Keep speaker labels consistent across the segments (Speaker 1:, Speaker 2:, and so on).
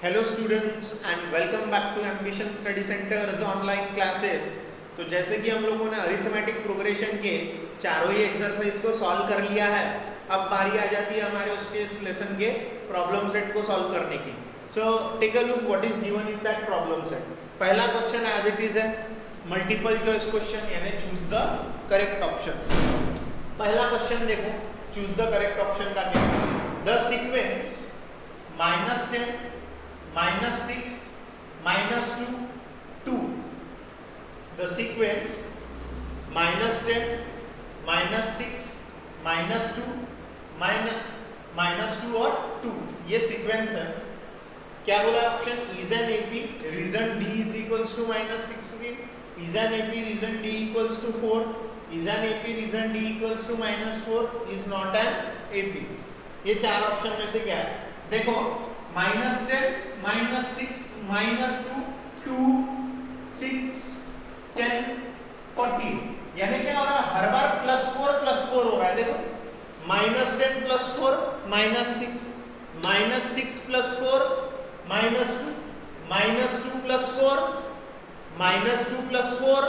Speaker 1: Hello students and welcome back to Ambition Study Centres online classes. तो जैसे कि हम लोगों ने अरिथमेटिक प्रोग्रेशन के चारों ही एक्सरसाइज को सॉल्व कर लिया है, अब बारी आ जाती है हमारे उसके इस लेसन के प्रॉब्लम सेट को सॉल्व करने की। So take a look what is given in that problem set. पहला क्वेश्चन एज इट इज है मल्टीपल चॉइस क्वेश्चन, यानी चूज द करेक्ट ऑप्शन। पहला क्वेश्चन देखो, चूज द करेक्ट ऑप्शन का क्या है। The sequence -10 -6 -2 2। The sequence -10 -6 -2 -2 और 2, ये सीक्वेंस है। क्या बोला option? Is an AP wherein D is equals to -16, is an AP wherein D equals to 4, is an AP wherein D equals to -4, is not an AP. ये चार option में से क्या है? देखो -10 -6 -2 2 6 10 40, यानी क्या हो रहा है? हर बार +4 हो रहा है। देखो -10 +4 -6 -6 +4 -2 -2 +4 -2 +4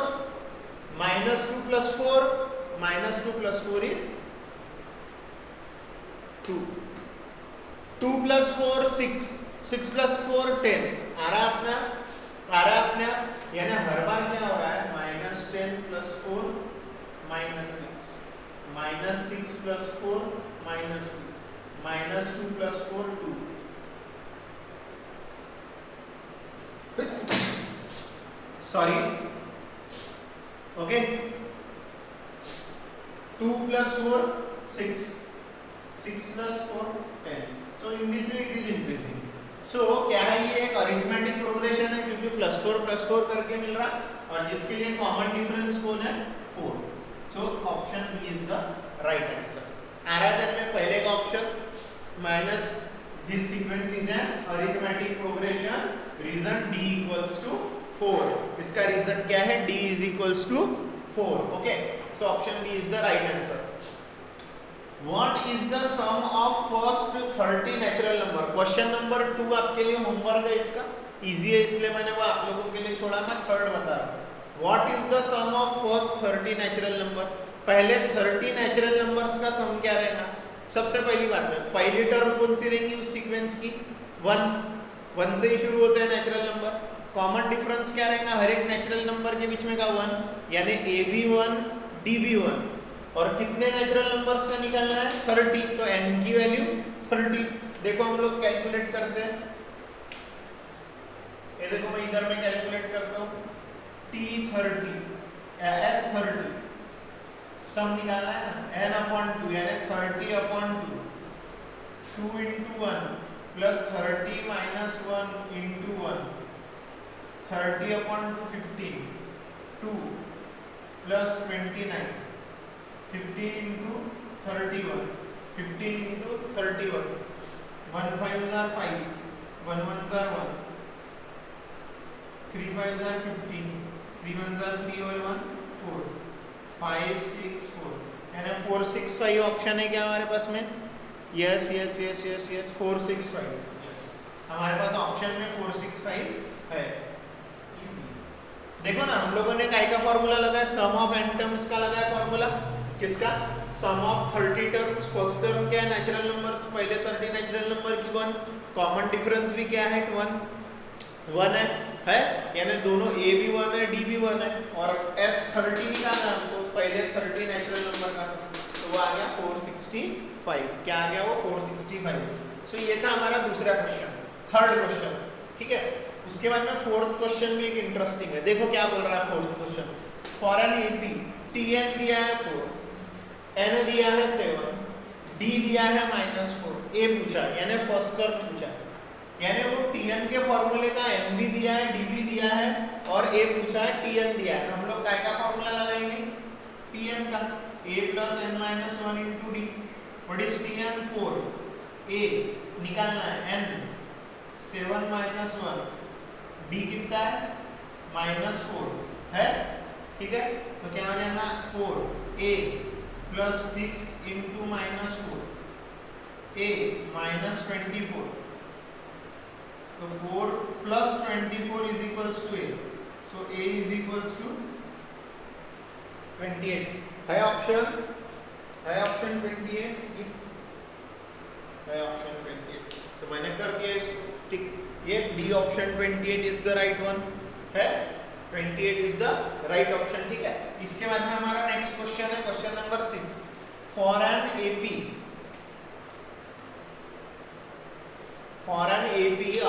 Speaker 1: -2 +4 -2 +4 is 2 2 + 4 6 6 + 4 10 आ रहा अपना, यानी हर बार क्या हो रहा है? -10 + 4 -6 -6 + 4 -2 -2 + 4 2। Sorry, okay, 2 + 4 6 6 + 4 10। So in this way it is increasing. So क्या है? ये एक अरिथमेटिक प्रोग्रेशन है क्योंकि +4 करके मिल रहा, और जिसके लिए कॉमन डिफरेंस कौन है? 4। So option B is the right answer. rather में पहले का option minus this sequence is an arithmetic progression, wherein D equals to 4। इसका रीजन क्या है? D is equals to 4। Okay, so option B is the right answer. What is the sum of first 30 natural number? Question number 2 आपके लिए homework है, इसका easy है इसलिए मैंने वो आप लोगों के लिए छोड़ा। मैं थर्ड बता रहा हूँ। What is the sum of first 30 natural number? पहले 30 नेचुरल नंबर्स का सम क्या रहेगा? सबसे पहली बात में पहली टर्म कौन सी रहेगी उस सीक्वेंस की? 1 से ही शुरू होते हैं नेचुरल नंबर। कॉमन डिफरेंस क्या रहेगा हर एक नेचुरल नंबर के बीच में का? 1, यानी AB1 DB1। और कितने नेचुरल नंबर्स का निकालना है? 30। तो n की वैल्यू 30। देखो हम लोग कैलकुलेट करते हैं, ये देखो मैं इधर में कैलकुलेट करता हूँ। T30 S30 सम निकालना है ना, n/2 यानी 30/2 2 × 1 + 30 - 1 × 1 30/2 15 2 + 29 15 × 31 15 × 31 1 5 are 5 1 1 are 1 3 5 are 15 3 1 are 3 और 1 4 5 6 4, यानी 4 6 5 ऑप्शन है क्या हमारे पास में? Yes yes yes yes yes 4 6 5 हमारे पास ऑप्शन में 4 6 5 है। देखो ना, हम लोगों ने काय का फॉर्मूला लगाया? सम ऑफ n टर्म्स का लगाया फॉर्मूला। किसका? सम ऑफ 30 टर्म्स। फर्स्ट टर्म क्या है? Natural numbers. पहले 30 नेचुरल नंबर की 1, कॉमन डिफरेंस भी क्या है? 1 है, यानी दोनों A भी 1 है D भी 1 है, और S30 निकालना है हमको, पहले 30 नेचुरल नंबर का सम, तो वो आ गया 465। क्या आ गया वो? 465। सो ये था हमारा दूसरा क्वेश्चन, थर्ड क्वेश्चन। ठीक है, उसके बाद में फोर्थ क्वेश्चन भी एक इंटरेस्टिंग है। देखो क्या बोल रहा है fourth question. For an AP Tn दिया है 4, N दिया है 7, D दिया है -4, A पूछा, यानी फर्स्ट टर्म पूछा, यानी वो Tn के फॉर्मूले का N भी दिया है D भी दिया है और A पूछा है Tn दिया है। तो हम लोग काय का फॉर्मूला लगाएंगे? Tn का। A + n - 1 × D। What is Tn? 4। A निकालना है, N 7 - 1, D कितना है? -4 है। ठीक है, तो क्या हो जाएगा? 4A + 6 × -4 a -24 तो 4 plus 24 is equals to a, so a is equals to 28 है ऑप्शन 28, है ऑप्शन 28, तो मैंने कर दिया इसको ठीक, ये D option 28 is the right one है, 28 इज द राइट ऑप्शन। ठीक है, इसके बाद में हमारा नेक्स्ट क्वेश्चन है question number 6, for an AP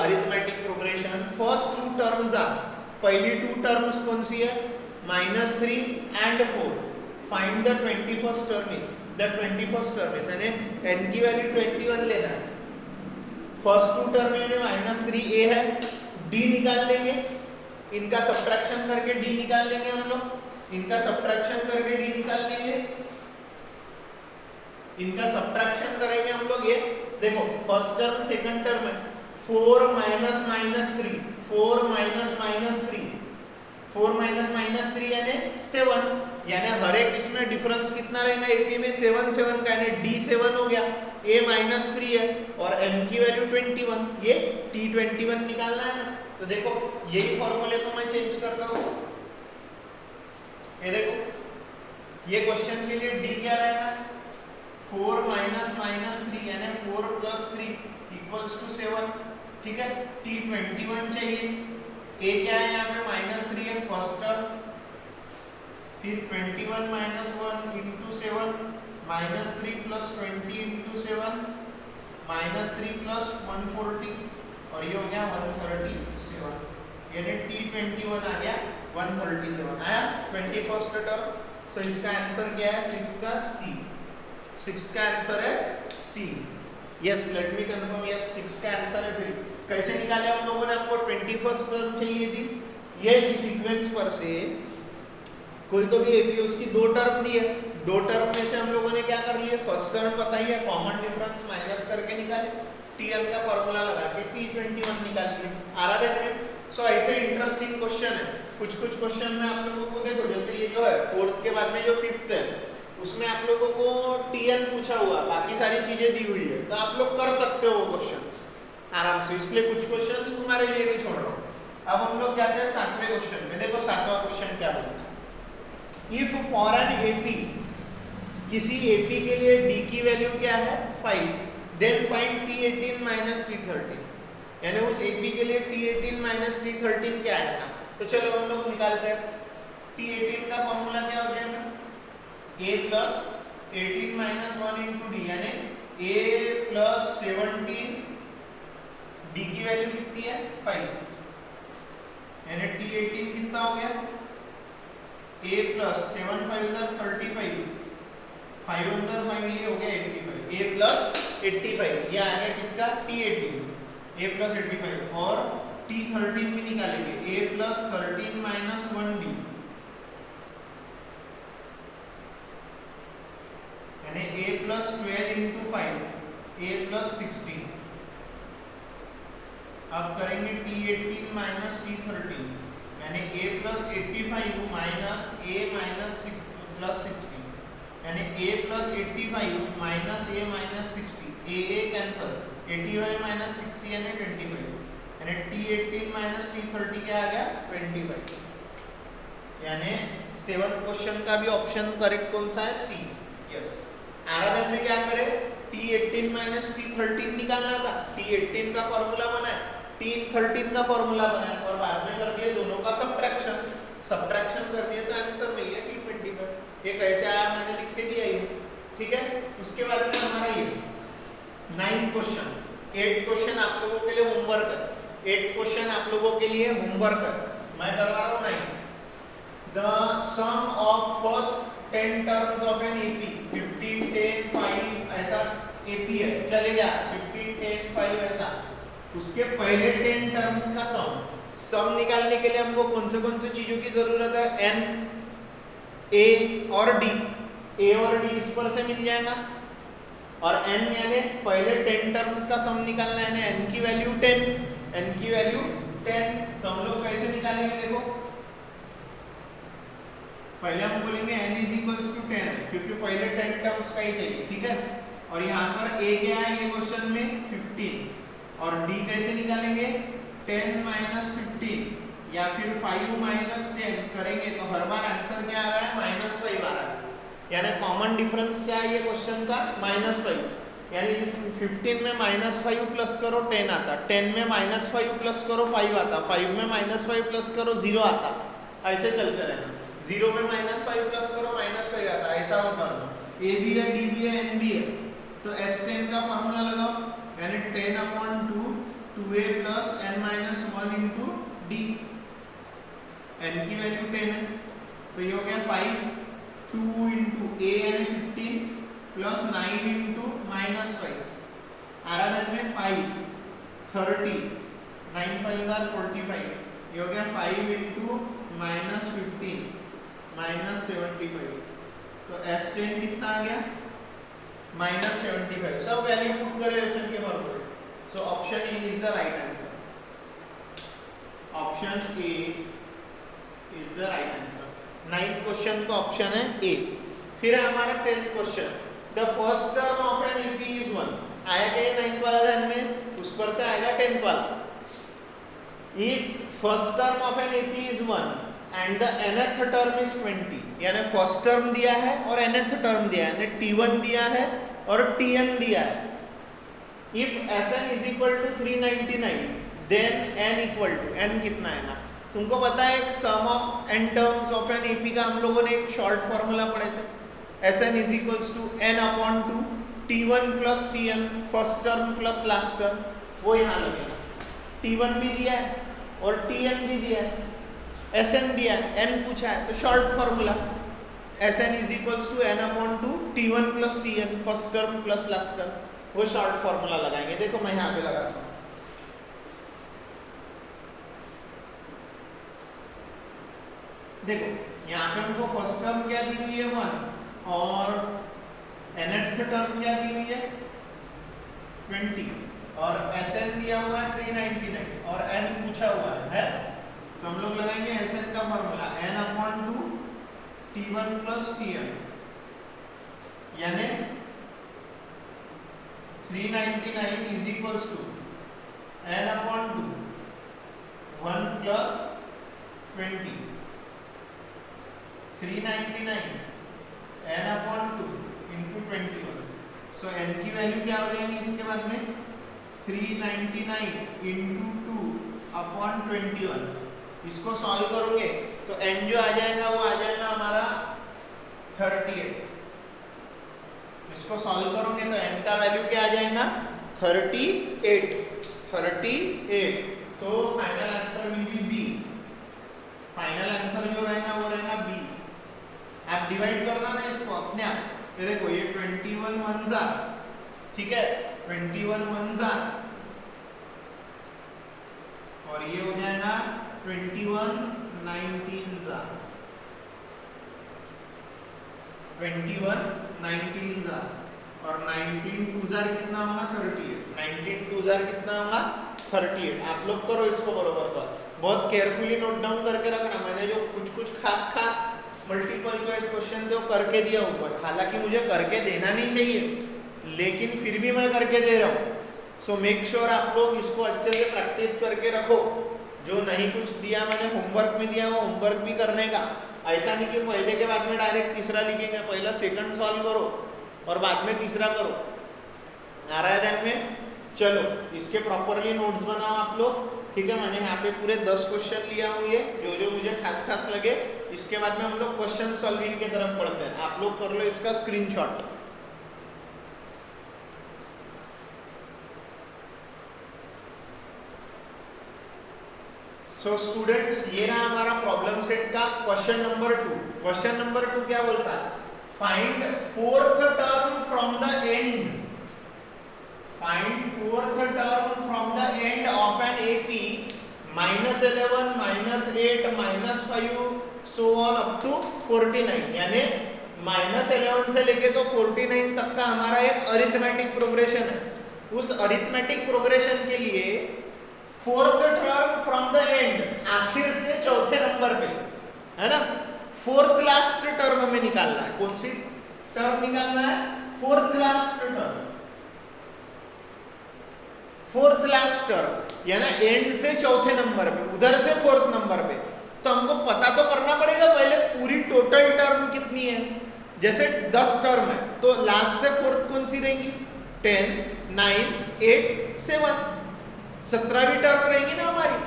Speaker 1: arithmetic progression first two terms are, पहली टू टर्म्स कौन सी है, -3 and 4, find the 21st term is, the 21st term is, यानी n की वैल्यू 21 लेना है, फर्स्ट टू टर्म यानी -3a है, d निकाल लेंगे, इनका सब्ट्रैक्शन करके d निकाल लेंगे हम लोग, इनका सब्ट्रैक्शन करके d निकाल लेंगे, इनका सब्ट्रैक्शन करेंगे हम लोग, ये देखो फर्स्ट टर्म सेकंड टर्म है, 4 माइनस -3, 4 माइनस -3, 4 माइनस -3 यानी 7, यानी हर एक इसमें डिफरेंस कितना रहेगा एपी में, 7 7 का, यानी डी 7 हो गया, ए -3 है और n की वैल्यू 21, ये t 21 निकालना है ना, तो देखो यही फॉर्मूले को मैं चेंज करता हूँ, ये देखो ये क्वेश्चन के लिए d क्या रहेगा, 4 माइनस -3 यानी 4 प्लस 3 इक्वल्स टू 7, ठीक है, t 21 चाहिए, a क्या है यहाँ पे -3 है फर्स्ट टर्म, फिर 21 minus 1 into 7, -3 plus 20 into 7, -3 plus 140 और ये हो गया 137, यानी t 21 आ गया 137 आया 21st टर्म। सो इसका आंसर क्या है, 6 का सी, 6 का आंसर है C. Yes, let me confirm, yes 6 का आंसर है 3। कैसे निकाले हम लोगों ने, आपको 21st टर्म चाहिए थी, ये सीक्वेंस पर से कोई तो भी एपी उसकी दो टर्म दी है, दो टर्म में से हम लोगों ने क्या कर लिया, फर्स्ट टर्म पता ही है, कॉमन डिफरेंस माइनस करके निकाले, टीएल का फॉर्मूला लगा के t21 निकाल लिए, आ रहा देखने। सो ऐसे इंटरेस्टिंग क्वेश्चन है, कुछ क्वेश्चन में आप लोगों को देखो, जैसे ये जो है फोर्थ के बाद में जो फिफ्थ है उसमें आप लोगों को टीएल पूछा हुआ, बाकी सारी चीजें दी हुई है, तो आप लोग कर सकते हो वो क्वेश्चंस आराम से, इसलिए कुछ क्वेश्चंस तुम्हारे लिए भी छोड़ रहा हूँ। अब हम लोग क्या हैं 7वें क्वेश्चन में, देखो 7वां क्वेश्चन क्या बोलता है, इफ फॉर एन एपी, किसी एपी के लिए डी की वैल्यू क्या है 5, then find t18 minus t13, यानी उस एपी के लिए t18 माइनस t13 क्या है, तो चलो हम लोग निकालते हैं। t18 का फॉर्मूला क्या हो जाएगा, a plus 18 minus 1 into D, यानी a प्लस 17, डी की वैल्यू कितनी है 5, यानी t18 कितना हो गया, a प्लस 7 5 35, 5 1 5, ये हो गया 85, a प्लस 85, ये आ गया किसका t18, a प्लस 85, और t13 भी निकालेंगे, a प्लस 13 माइनस 1d, यानी a plus 12 into 5, a plus 16, अब करेंगे t18 माइनस t13, यानी a plus 85 minus a minus 6 plus 16, यानी a plus 85 minus a minus 60, a cancel, 85 minus 60 यानी 25, यानी t18 माइनस t30 क्या आ गया 25, यानी 7th क्वेश्चन का भी ऑप्शन करेक्ट कौन सा है, सी। यस, आरएन में क्या करें, t18 माइनस t13 निकालना था, t18 का फॉर्मूला बनाए, t13 का फॉर्मूला बनाया और बाद में कर दिए दोनों का सब्ट्रैक्शन कर दिए, तो आंसर मिल गया t25। ये कैसे आया मैंने लिख के दिया ही, ठीक है। उसके बाद में हमारा ये 9th क्वेश्चन, 8th क्वेश्चन आप लोगों के लिए होमवर्क है, 8th क्वेश्चन आप लोगों के लिए होमवर्क है, मैं करवा रहा हूँ 9। The sum of first 10 terms of an AP, 15 10 5 ऐसा एपी है, चलेगा 15 10 5 ऐसा, उसके पहले 10 टर्म्स का सम निकालने के लिए हमको कौन से चीजों की जरूरत है, n, a और d, a और d इस पर से मिल जाएगा, और n यानी पहले 10 टर्म्स का सम निकालना है, यानी n की वैल्यू 10, n की वैल्यू 10, तो हम लोग कैसे निकालेंगे, देखो पहले हम बोलेंगे n इज इक्वल्स टू 10, क्योंकि पहले 10 टर्म्स का ही चाहिए, ठीक है। और यहाँ पर a क्या है ये क्वेश्चन में 15, और d कैसे निकालेंगे, 10 माइनस 15 या फिर 5 माइनस 10 करेंगे तो हर बार आंसर क्या आ रहा है, -5 आ रहा है। यानी कॉमन डिफरेंस क्या है ये क्वेश्चन का, -5। यानी इस 15 में -5 प्लस करो 10 आता, 10 में -5 प्लस करो 5 आता, 5 में -5 प्लस करो 0 आता, ऐसे चलते रहना। 0 में -5 प्लस करो -5 आता, ऐसा होता है। ए बी है, डी बी है, एन बी है, तो S10 का फॉर्मूला लगाओ, यानी 10/2 2a plus n minus 1 into D. n की वैल्यू 10 है तो ये हो गया 5, 2 इंटू a यानी 15 प्लस 9 इंटू -5 आराधन में 5 30 9 5 are 45, ये हो गया 5 इंटू -15 -75। तो S10 कितना आ गया, -75। सब वैल्यू पुट करें SN के बराबर। So option A is the right answer, option A is the right answer. 9th question का ऑप्शन है ए। फिर है हमारा 10th question, the first term of an AP is 1। आया क्या 9th वाला ध्यान में, उस पर से आएगा 10th वाला। If first term of an AP is 1 and the nth term is 20, यानी फर्स्ट टर्म दिया है और nth टर्म दिया है, यानी t1 दिया है और tn दिया है। If Sn is equal to 399 then n equal to, n कितना आएगा तुमको पता है, एक sum of n terms of an AP का हम लोगों ने एक शॉर्ट फॉर्मूला पढ़े थे, Sn is equals to n/2 t1 plus tn, first term plus last term, वो यहाँ लगेगा। t1 भी दिया है और tn भी दिया है, Sn दिया है, n पूछा है, तो short formula Sn is equals to n/2 t1 plus tn, first term plus last term, वो शॉर्ट फॉर्मूला लगाएंगे। देखो मैं यहाँ पे लगाता हूँ, देखो यहाँ पे हमको फर्स्ट टर्म क्या दी हुई है 1 और nth टर्म क्या दी हुई है 20 और Sn दिया हुआ है 399 और n पूछा हुआ है, तो हम लोग लगाएंगे Sn का formula n/2 t1 plus tn, यानी 399 is equals to n/2 1 plus 20, 399 n/2 into 21। So n की वैल्यू क्या हो जाएगी इसके बाद में 399 इंटू 2/21। इसको सॉल्व करोगे तो n जो आ जाएगा वो आ जाएगा हमारा 38। इसको सॉल्व करोगे तो n का वैल्यू क्या आ जाएगा 38। So final answer will be B. Final answer जो रहेगा वो रहेगा बी। आप डिवाइड करना ना इसको अपने आप, ये देखो ये 21 1 जा, ठीक है 21 1 जा और ये हो जाएगा 21 19 जा, 21 19 जा और 19 2 जार कितना होगा 38, 19 2 जार कितना होगा 38। आप लोग करो इसको बरोबर सॉल्व, बहुत केयरफुली नोट डाउन करके रखना। मैंने जो कुछ खास मल्टीपल चॉइस क्वेश्चन थे वो करके दिया ऊपर, हालांकि मुझे करके देना नहीं चाहिए लेकिन फिर भी मैं करके दे रहा हूँ। सो मेक श्योर आप लोग इसको अच्छे से प्रैक्टिस करके रखो। जो नहीं कुछ दिया मैंने होमवर्क में दिया वो होमवर्क भी करने का, ऐसा नहीं कि पहले के बाद में डायरेक्ट तीसरा लिखेंगे, पहला सेकंड सॉल्व करो और बाद में तीसरा करो। आ रहा है ध्यान में? चलो इसके प्रॉपरली नोट्स बनाओ आप लोग, ठीक है। मैंने यहाँ पे पूरे 10 क्वेश्चन लिया हुई है जो मुझे खास लगे। इसके बाद में हम लोग क्वेश्चन सॉल्विंग की तरफ पढ़ते हैं। आप लोग कर लो इसका स्क्रीनशॉट। सो स्टूडेंट्स ये रहा हमारा प्रॉब्लम सेट का क्वेश्चन नंबर 2। क्वेश्चन नंबर 2 क्या बोलता है? Find fourth term from the end, find fourth term from the end of an AP -11 -8 -5 so on up to 49। यानी -11 से लेके तो 49 तक का हमारा एक अरिथमेटिक प्रोग्रेशन है। उस अरिथमेटिक प्रोग्रेशन के लिए fourth term from the and, आखिर से चौथे नंबर पे, है ना, फोर्थ लास्ट टर्म हमें निकालना है। कौन सी टर्म निकालना है? Fourth last term. Fourth last term यानी एंड से चौथे नंबर पे, उधर से फोर्थ नंबर पे, तो हमको पता तो करना पड़ेगा पहले पूरी टोटल टर्म कितनी है। जैसे 10 टर्म है तो लास्ट से फोर्थ कौन सी रहेंगी, 10, 9, 8, 7, 17वीं टर्म रहेंगी ना हमारी,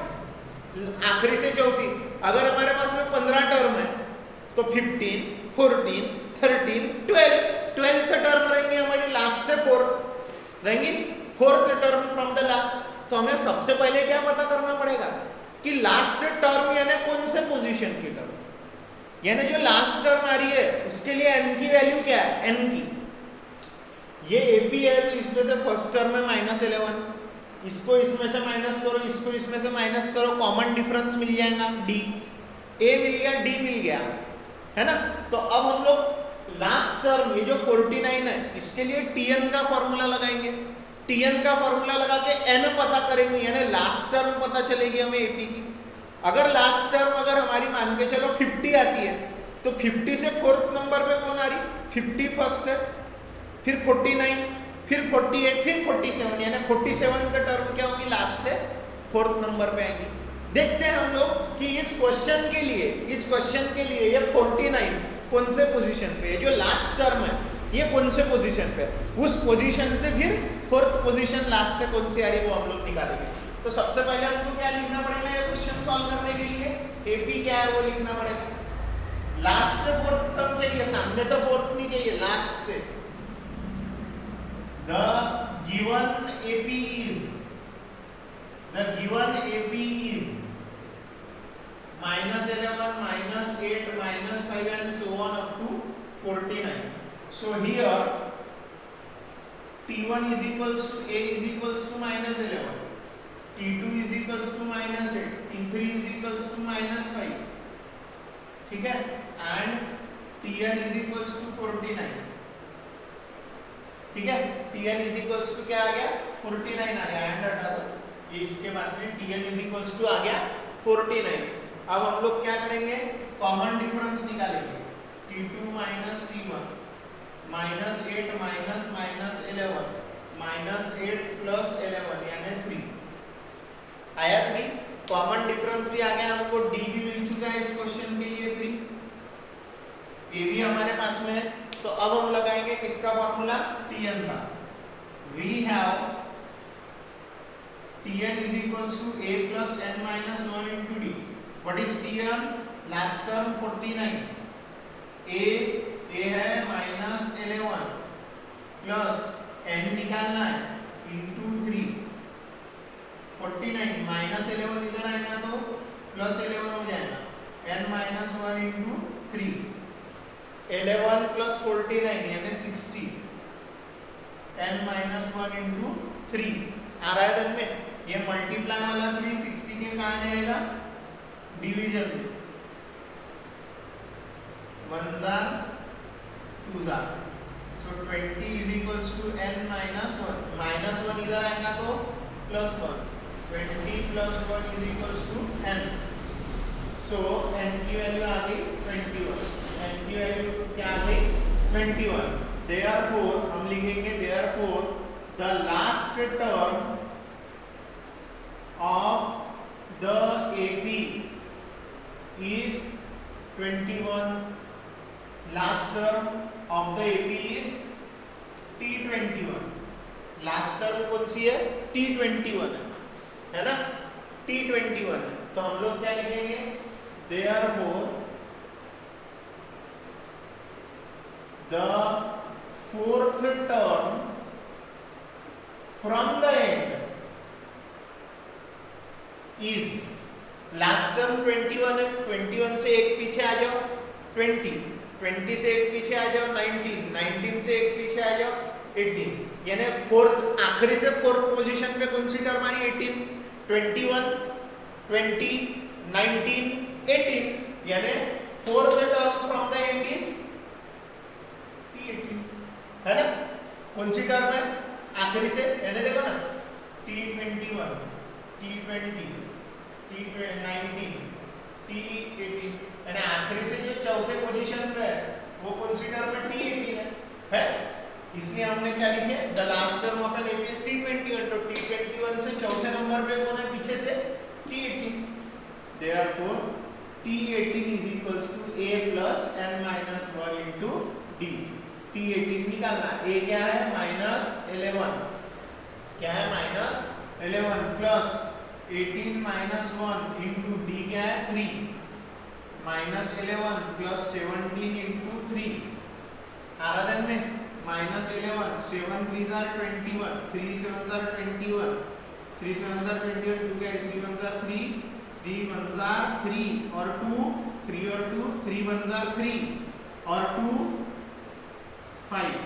Speaker 1: आखिरी से चौथी। अगर हमारे पास में 15 टर्म है तो 15, 14, 13, 12th टर्म रहेंगी हमारी, लास्ट से फोर्थ रहेंगी, fourth term from the last. तो हमें सबसे पहले क्या पता करना पड़ेगा कि लास्ट टर्म यानी कौन से पोजीशन की टर्म, यानी जो लास्ट टर्म आ रही है उसके लिए n की वैल्यू क्या है, n की, ये AP है तो इसमें से फर्स्ट टर्म है -11, इसको इसमें से माइनस करो, इसको इसमें से माइनस करो, कॉमन डिफरेंस मिल जाएगा D, A मिल गया, D मिल गया, है ना। तो अब हम लोग लास्ट टर्म ये जो 49 है इसके लिए Tn का फॉर्मूला लगाएंगे, Tn का फॉर्मूला लगा के n पता करेंगे, यानी लास्ट टर्म पता चलेगी हमें AP की। अगर लास्ट टर्म अगर हमारी मान के चलो 50 आती है तो 50 से फोर्थ नंबर पे कौन आ रही, 50 फर्स्ट है, फिर 49, फिर 48, फिर 47, यानी 47 का टर्म क्या होगी, लास्ट से फोर्थ नंबर पे आएगी। देखते हैं हम लोग कि इस क्वेश्चन के लिए ये 49 कौन से पोजीशन पे है, जो लास्ट टर्म है ये कौन से पोजीशन पे है, उस पोजीशन से फिर फोर्थ पोजीशन लास्ट से कौन सी आ रही है वो हम लोग निकालेंगे। तो सबसे पहले हमको क्या लिखना पड़ेगा ये क्वेश्चन सॉल्व करने के लिए, AP क्या है वो लिखना पड़ेगा। लास्ट से फोर्थ टर्म चाहिए, सामने से फोर्थ नहीं चाहिए, लास्ट से। The given AP is -11, -8, -5 and so on up to 49. So here T1 is equals to A is equals to -11, T2 is equals to -8, T3 is equals to -5, ठीक है, and Tn is equals to 49, ठीक है। Tn is equals to क्या आ गया, 49 आ गया, and हटा दो, ये इसके बाद में Tn is equals to आ गया 49। अब हम लोग क्या करेंगे, कॉमन डिफरेंस निकालेंगे, T2 minus T1 -8 minus -11 -8 plus 11 यानी 3 आया, 3 कॉमन डिफरेंस भी आ गया, हमको D भी मिल चुका है इस क्वेश्चन के लिए, 3 A भी हमारे पास में है। तो अब हम लगाएंगे किसका फॉर्मूला, Tn का। We have Tn is equals to A plus n minus 1 into D. What is Tn? Last term 49, A है -11 प्लस n निकालना है into 3, 49 -11 इधर आएगा तो प्लस 11 हो जाएगा, n minus 1 into 3, 11 plus 49 यानी 60, n minus 1 into 3 आ रहा है धन में, ये मल्टीप्लाई वाला 3 60 के कहाँ जाएगा, डिवीजन में, 1 जा 2 जा, so 20 is equals to n minus 1, -1 इधर आएगा तो plus 1, 20 plus 1 is equals to n, so n की वैल्यू आ गई 21, n की वैल्यू क्या आ गई 21। Therefore हम लिखेंगे therefore the last term of the AP is 21, last term of the AP is T21, last term कौन सी है, T21 है ना, T21 है। तो हम लोग क्या लिखेंगे, therefore the fourth term from the end is, last term 21 है, 21 से एक पीछे आ जाओ 20, 20 से एक पीछे आ जाओ 19, 19 से एक पीछे आ जाओ 18, यानी फोर्थ आखिरी से फोर्थ पोजीशन पे कौन सी टर्म आ रही है, 18, 21, 20, 19, 18, यानी fourth term from the and is T18, है ना। कौन सी टर्म है आखिरी से, यानी देखो ना T21, T20, T19, T18, यानी आखिरी से जो चौथे पोजीशन पे है वो कौन सी टर्म है, T18 है। इसलिए हमने क्या लिखे, the last term of an AP is T21, तो T21 नंबर पे कौन है पीछे से? T18। Therefore T18 is equals to A plus n minus 1 into D। T18 निकालना, A क्या है? -11, क्या है? -11 प्लस 18 minus 1 into D क्या है? 3, -11 plus 17 into 3 आराधन में -11, 7 3s are 21, 3 7s are 21, 3 7s are 21, 2 क्या है? 3 1s are 3, 3 1s are 3 और 2, 3 और 2, 3 1s are 3 और 2 5।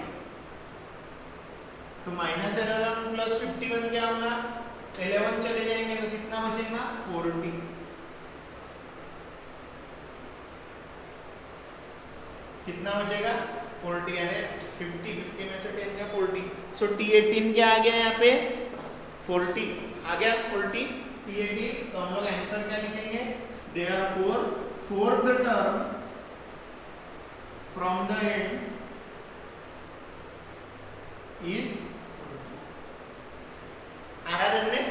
Speaker 1: तो -11 प्लस 51 क्या होगा? 11 चले जाएंगे तो कितना बचेगा? 40। कितना बचेगा? 40, यानी 50 में से 10 गया 40। सो T18 क्या आ गया यहाँ पे? 40 आ गया। 40 T18। तो हम लोग आंसर क्या लिखेंगे? Therefore fourth term from the end is 40। आराधन में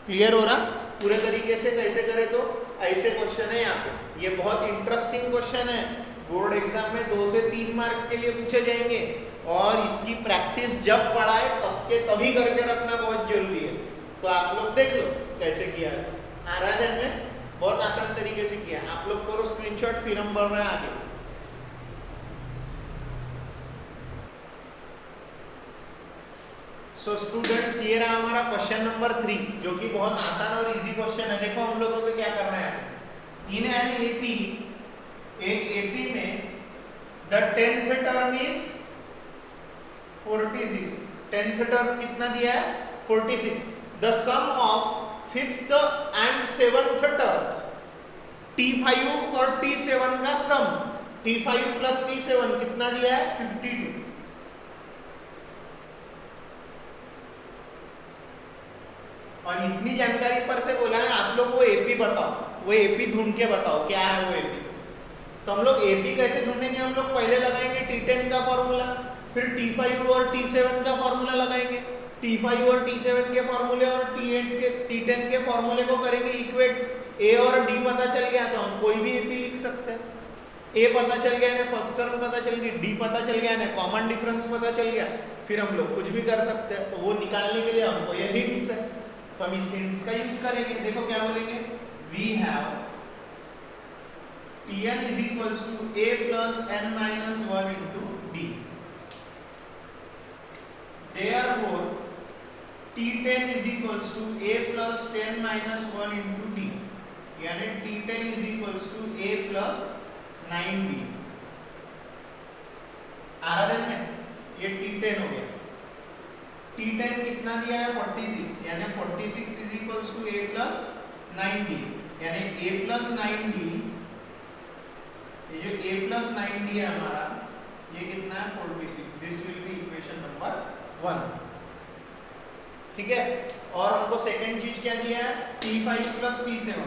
Speaker 1: क्लियर हो रहा पूरे तरीके से? कैसे करे तो ऐसे क्वेश्चन है यहाँ पे। ये बहुत इंटरेस्टिंग क्वेश्चन है, बोर्ड एग्जाम में 2 से 3 मार्क के लिए पूछे जाएंगे और इसकी प्रैक्टिस जब पढ़ाए तब के तभी करके रखना बहुत जरूरी है। तो आप लोग देख लो कैसे किया है। आराधन में बहुत आसान तरीके से किया। आप लोग करो स्क्रीनशॉट, फिर हम बढ़ रहे हैं आगे। सो स्टूडेंट्स, ये रहा हमारा क्वेश्चन नंबर 3, जो कि बहुत आसान और इजी क्वेश्चन है। देखो हम लोगों को क्या करना है। इन एन एपी, एक एपी में the 10th term is 46। 10th term कितना दिया है? 46। The sum of 5th and 7th terms, T5 और T7 का सम, T5 प्लस T7 कितना दिया है? 52। और इतनी जानकारी पर से बोला है आप लोग वो एपी बताओ, वो एपी ढूंढ के बताओ क्या है वो एपी। तो हम लोग एपी कैसे ढूंढेंगे? हम लोग पहले लगाएंगे T10 का फॉर्मूला, फिर T5 और T7 का फॉर्मूला लगाएंगे। T5 और T7 के फॉर्मूले और T10 के फॉर्मूले को करेंगे इक्वेट। ए और डी पता चल गया तो हम कोई भी एपी लिख सकते हैं। ए पता चल गया ना, फर्स्ट टर्म पता चल गई, डी पता चल गया ना, कॉमन डिफरेंस पता चल गया, फिर हम लोग कुछ भी कर सकते हैं। तो वो निकालने के लिए हमको ये हिंट्स है, तो हम इस हिंट्स का यूज करेंगे। देखो क्या बोलेंगे? We have Tn is equals to a plus n minus 1 into d. Therefore T10 is equals to a plus 10 minus 1 into d, यानी T10 is equals to a plus 9d। आराधन में ये T10 हो गया। T10 कितना दिया है? 46, यानी 46 is equals to a plus 9d, यानी a plus 9d, ये जो a plus 9d है हमारा, ये कितना है? 46। This will be equation number 1। ठीक है। और हमको सेकंड चीज क्या दिया है? T5 plus T7,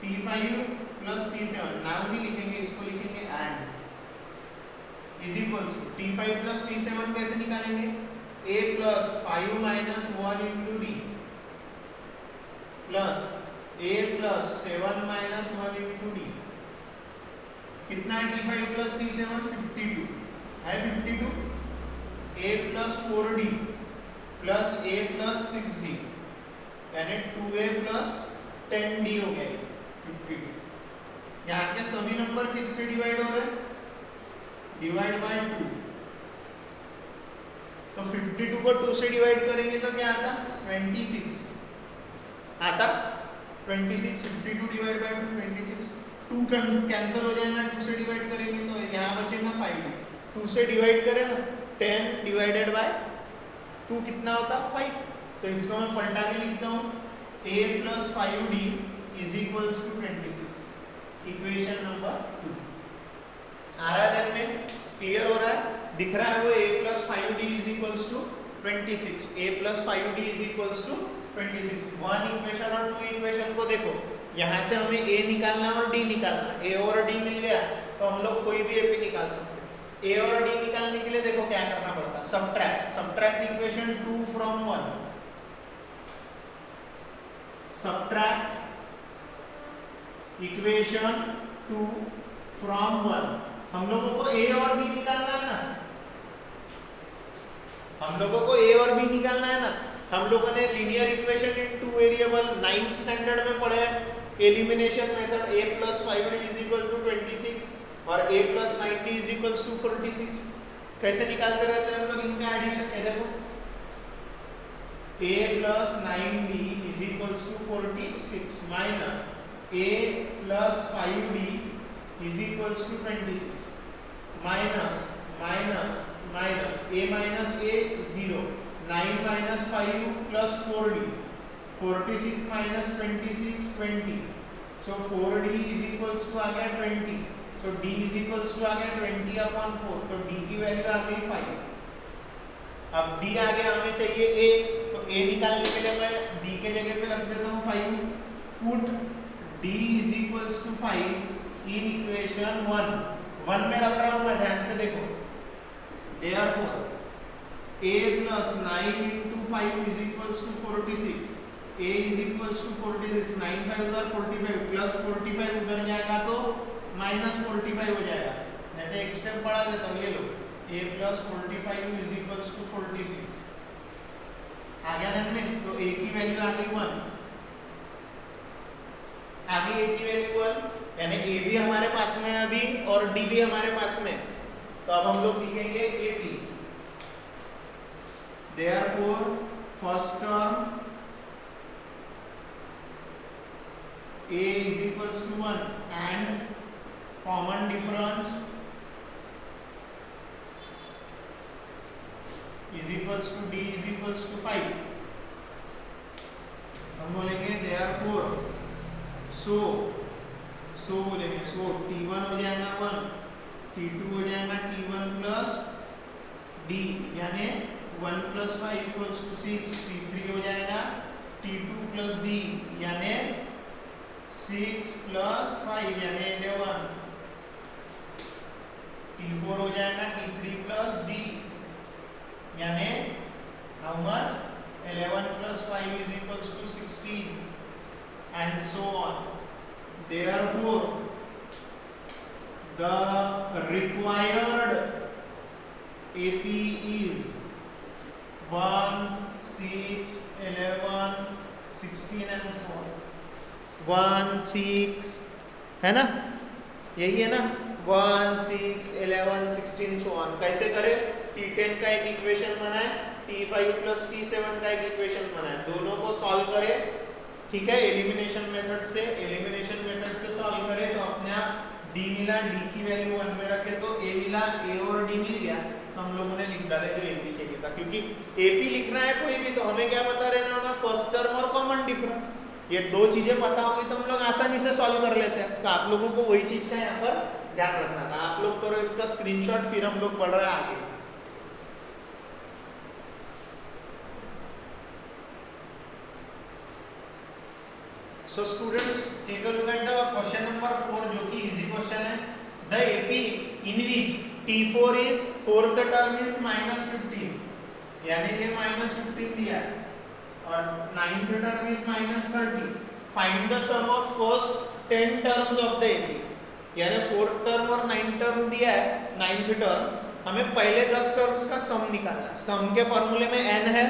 Speaker 1: T5 plus T7 now नहीं लिखेंगे, इसको लिखेंगे and is equals to T5 plus T7 कैसे निकालेंगे? a plus 5 minus 1 into d plus a plus 7 minus 1 into d। कितना है T5 plus T7? 52 है। 52 a plus 4d plus a plus 6d, यानी 2a plus 10d हो गया 52। यहाँ के सभी नंबर किससे डिवाइड हो रहे हैं? Divide by 2। तो 52 को 2 से डिवाइड करेंगे तो क्या आता? 26 आता। 26, 52 डिवाइड बाय 2 26। 2 कैंसिल हो जाएगा, 2 से डिवाइड करेंगे तो यहाँ बचेगा 5। 2 से डिवाइड करें ना, 10 डिवाइडेड बाय 2 कितना होता? 5। तो इसको मैं पलटा के लिखता हूँ, a plus 5d is equals to 26, equation number 2। आराधन में क्लियर हो रहा है? दिख रहा है वो a plus 5d is equals to 26, a plus 5d is equals to 26। 1 equation और 2 इक्वेशन को देखो, यहाँ से हमें a निकालना और d निकालना। a और d मिल गया तो हम लोग कोई भी एपी निकाल सकते हैं। a और d निकालने के लिए देखो क्या करना पड़ता है। होगा, subtract equation 2 from 1, subtract equation 2 from 1। हम लोगों को a और b निकालना है ना, हम लोगों को a और b निकालना है ना। हम लोगों ने linear equation in two variable 9th standard में पढ़े हैं, एलिमिनेशन मेथड a + 5d = 26 और a + 90 = 46। कैसे निकालते रहते हैं हम लोग इनका एडिशन, देखो a + 9d = 46 minus a + 5d = 26 minus minus minus a minus a 0, 9 minus 5 plus 4d, 46 minus 26 20, so 4d is equals to आ गया 20, so d is equals to आ गया 20/4, तो d की वैल्यू आ गई 5। अब d आ गया, हमें चाहिए a, तो a निकालने के लिए मैं d के जगह पे रख देता हूँ 5, put d is equals to 5 in equation 1 में रख रहा हूँ मैं, ध्यान से देखो। Therefore, a plus 9 into 5 is equals to 46. a is equals to 46. 9 5 उधर 45 प्लस 45 उधर जाएगा तो माइनस 45 हो जाएगा। नहीं तो एक स्टेप बढ़ा देता हूँ, ये लो a plus 45 is equals to 46 आ गया ध्यान में। तो a की वैल्यू आ गई 1, आ गई a की वैल्यू 1, यानी a भी हमारे पास में है अभी और d भी हमारे पास में। तो अब हम लोग लिखेंगे AP, therefore first term A is equals to 1 and common difference is equals to D is equals to 5। हम बोलेंगे therefore so बोलेंगे so T1 हो जाएगा 1, T2 हो जाएगा T1 plus D, यानी 1 plus 5 equals to 6, T3 हो जाएगा T2 plus D, यानी 6 plus 5 यानी 11, T4 हो जाएगा T3 plus D, यानी how much 11 plus 5 is equals to 16 and so on। Therefore the required AP is 1 6 11 16 and so on। 1 6 है ना, यही है ना, 1 6 11 16 so on। कैसे करें, T10 का एक इक्वेशन बनाए, T5 plus T7 का एक इक्वेशन बनाए, दोनों को सॉल्व करें, ठीक है। एलिमिनेशन मेथड से सॉल्व करें तो अपने आप D मिला, D की वैल्यू 1 में रखे तो A मिला, A और D मिल गया, तो हम लोगों ने लिख डाला जो AP चाहिए था। क्योंकि AP लिखना है कोई भी तो हमें क्या पता रहना होगा, फर्स्ट टर्म और कॉमन डिफरेंस, ये दो चीजें पता होगी तो हम लोग आसानी से सॉल्व कर लेते हैं। तो आप लोगों को वही चीज का यहाँ पर ध्यान रखना था। आप लोग करो इसका स्क्रीनशॉट, फिर हम लोग बढ़ रहे हैं आगे। So students, take a look at the question number 4 जो कि easy question है। The AP in which T4 is fourth term is -15, यानी ये -15 दिया है और 9th term is -30। Find the sum of first 10 terms of the AP, यानी 4th term और 9th term दिया है, 9th term हमें पहले 10 terms का सम निकालना है। सम के फॉर्मूले में n है,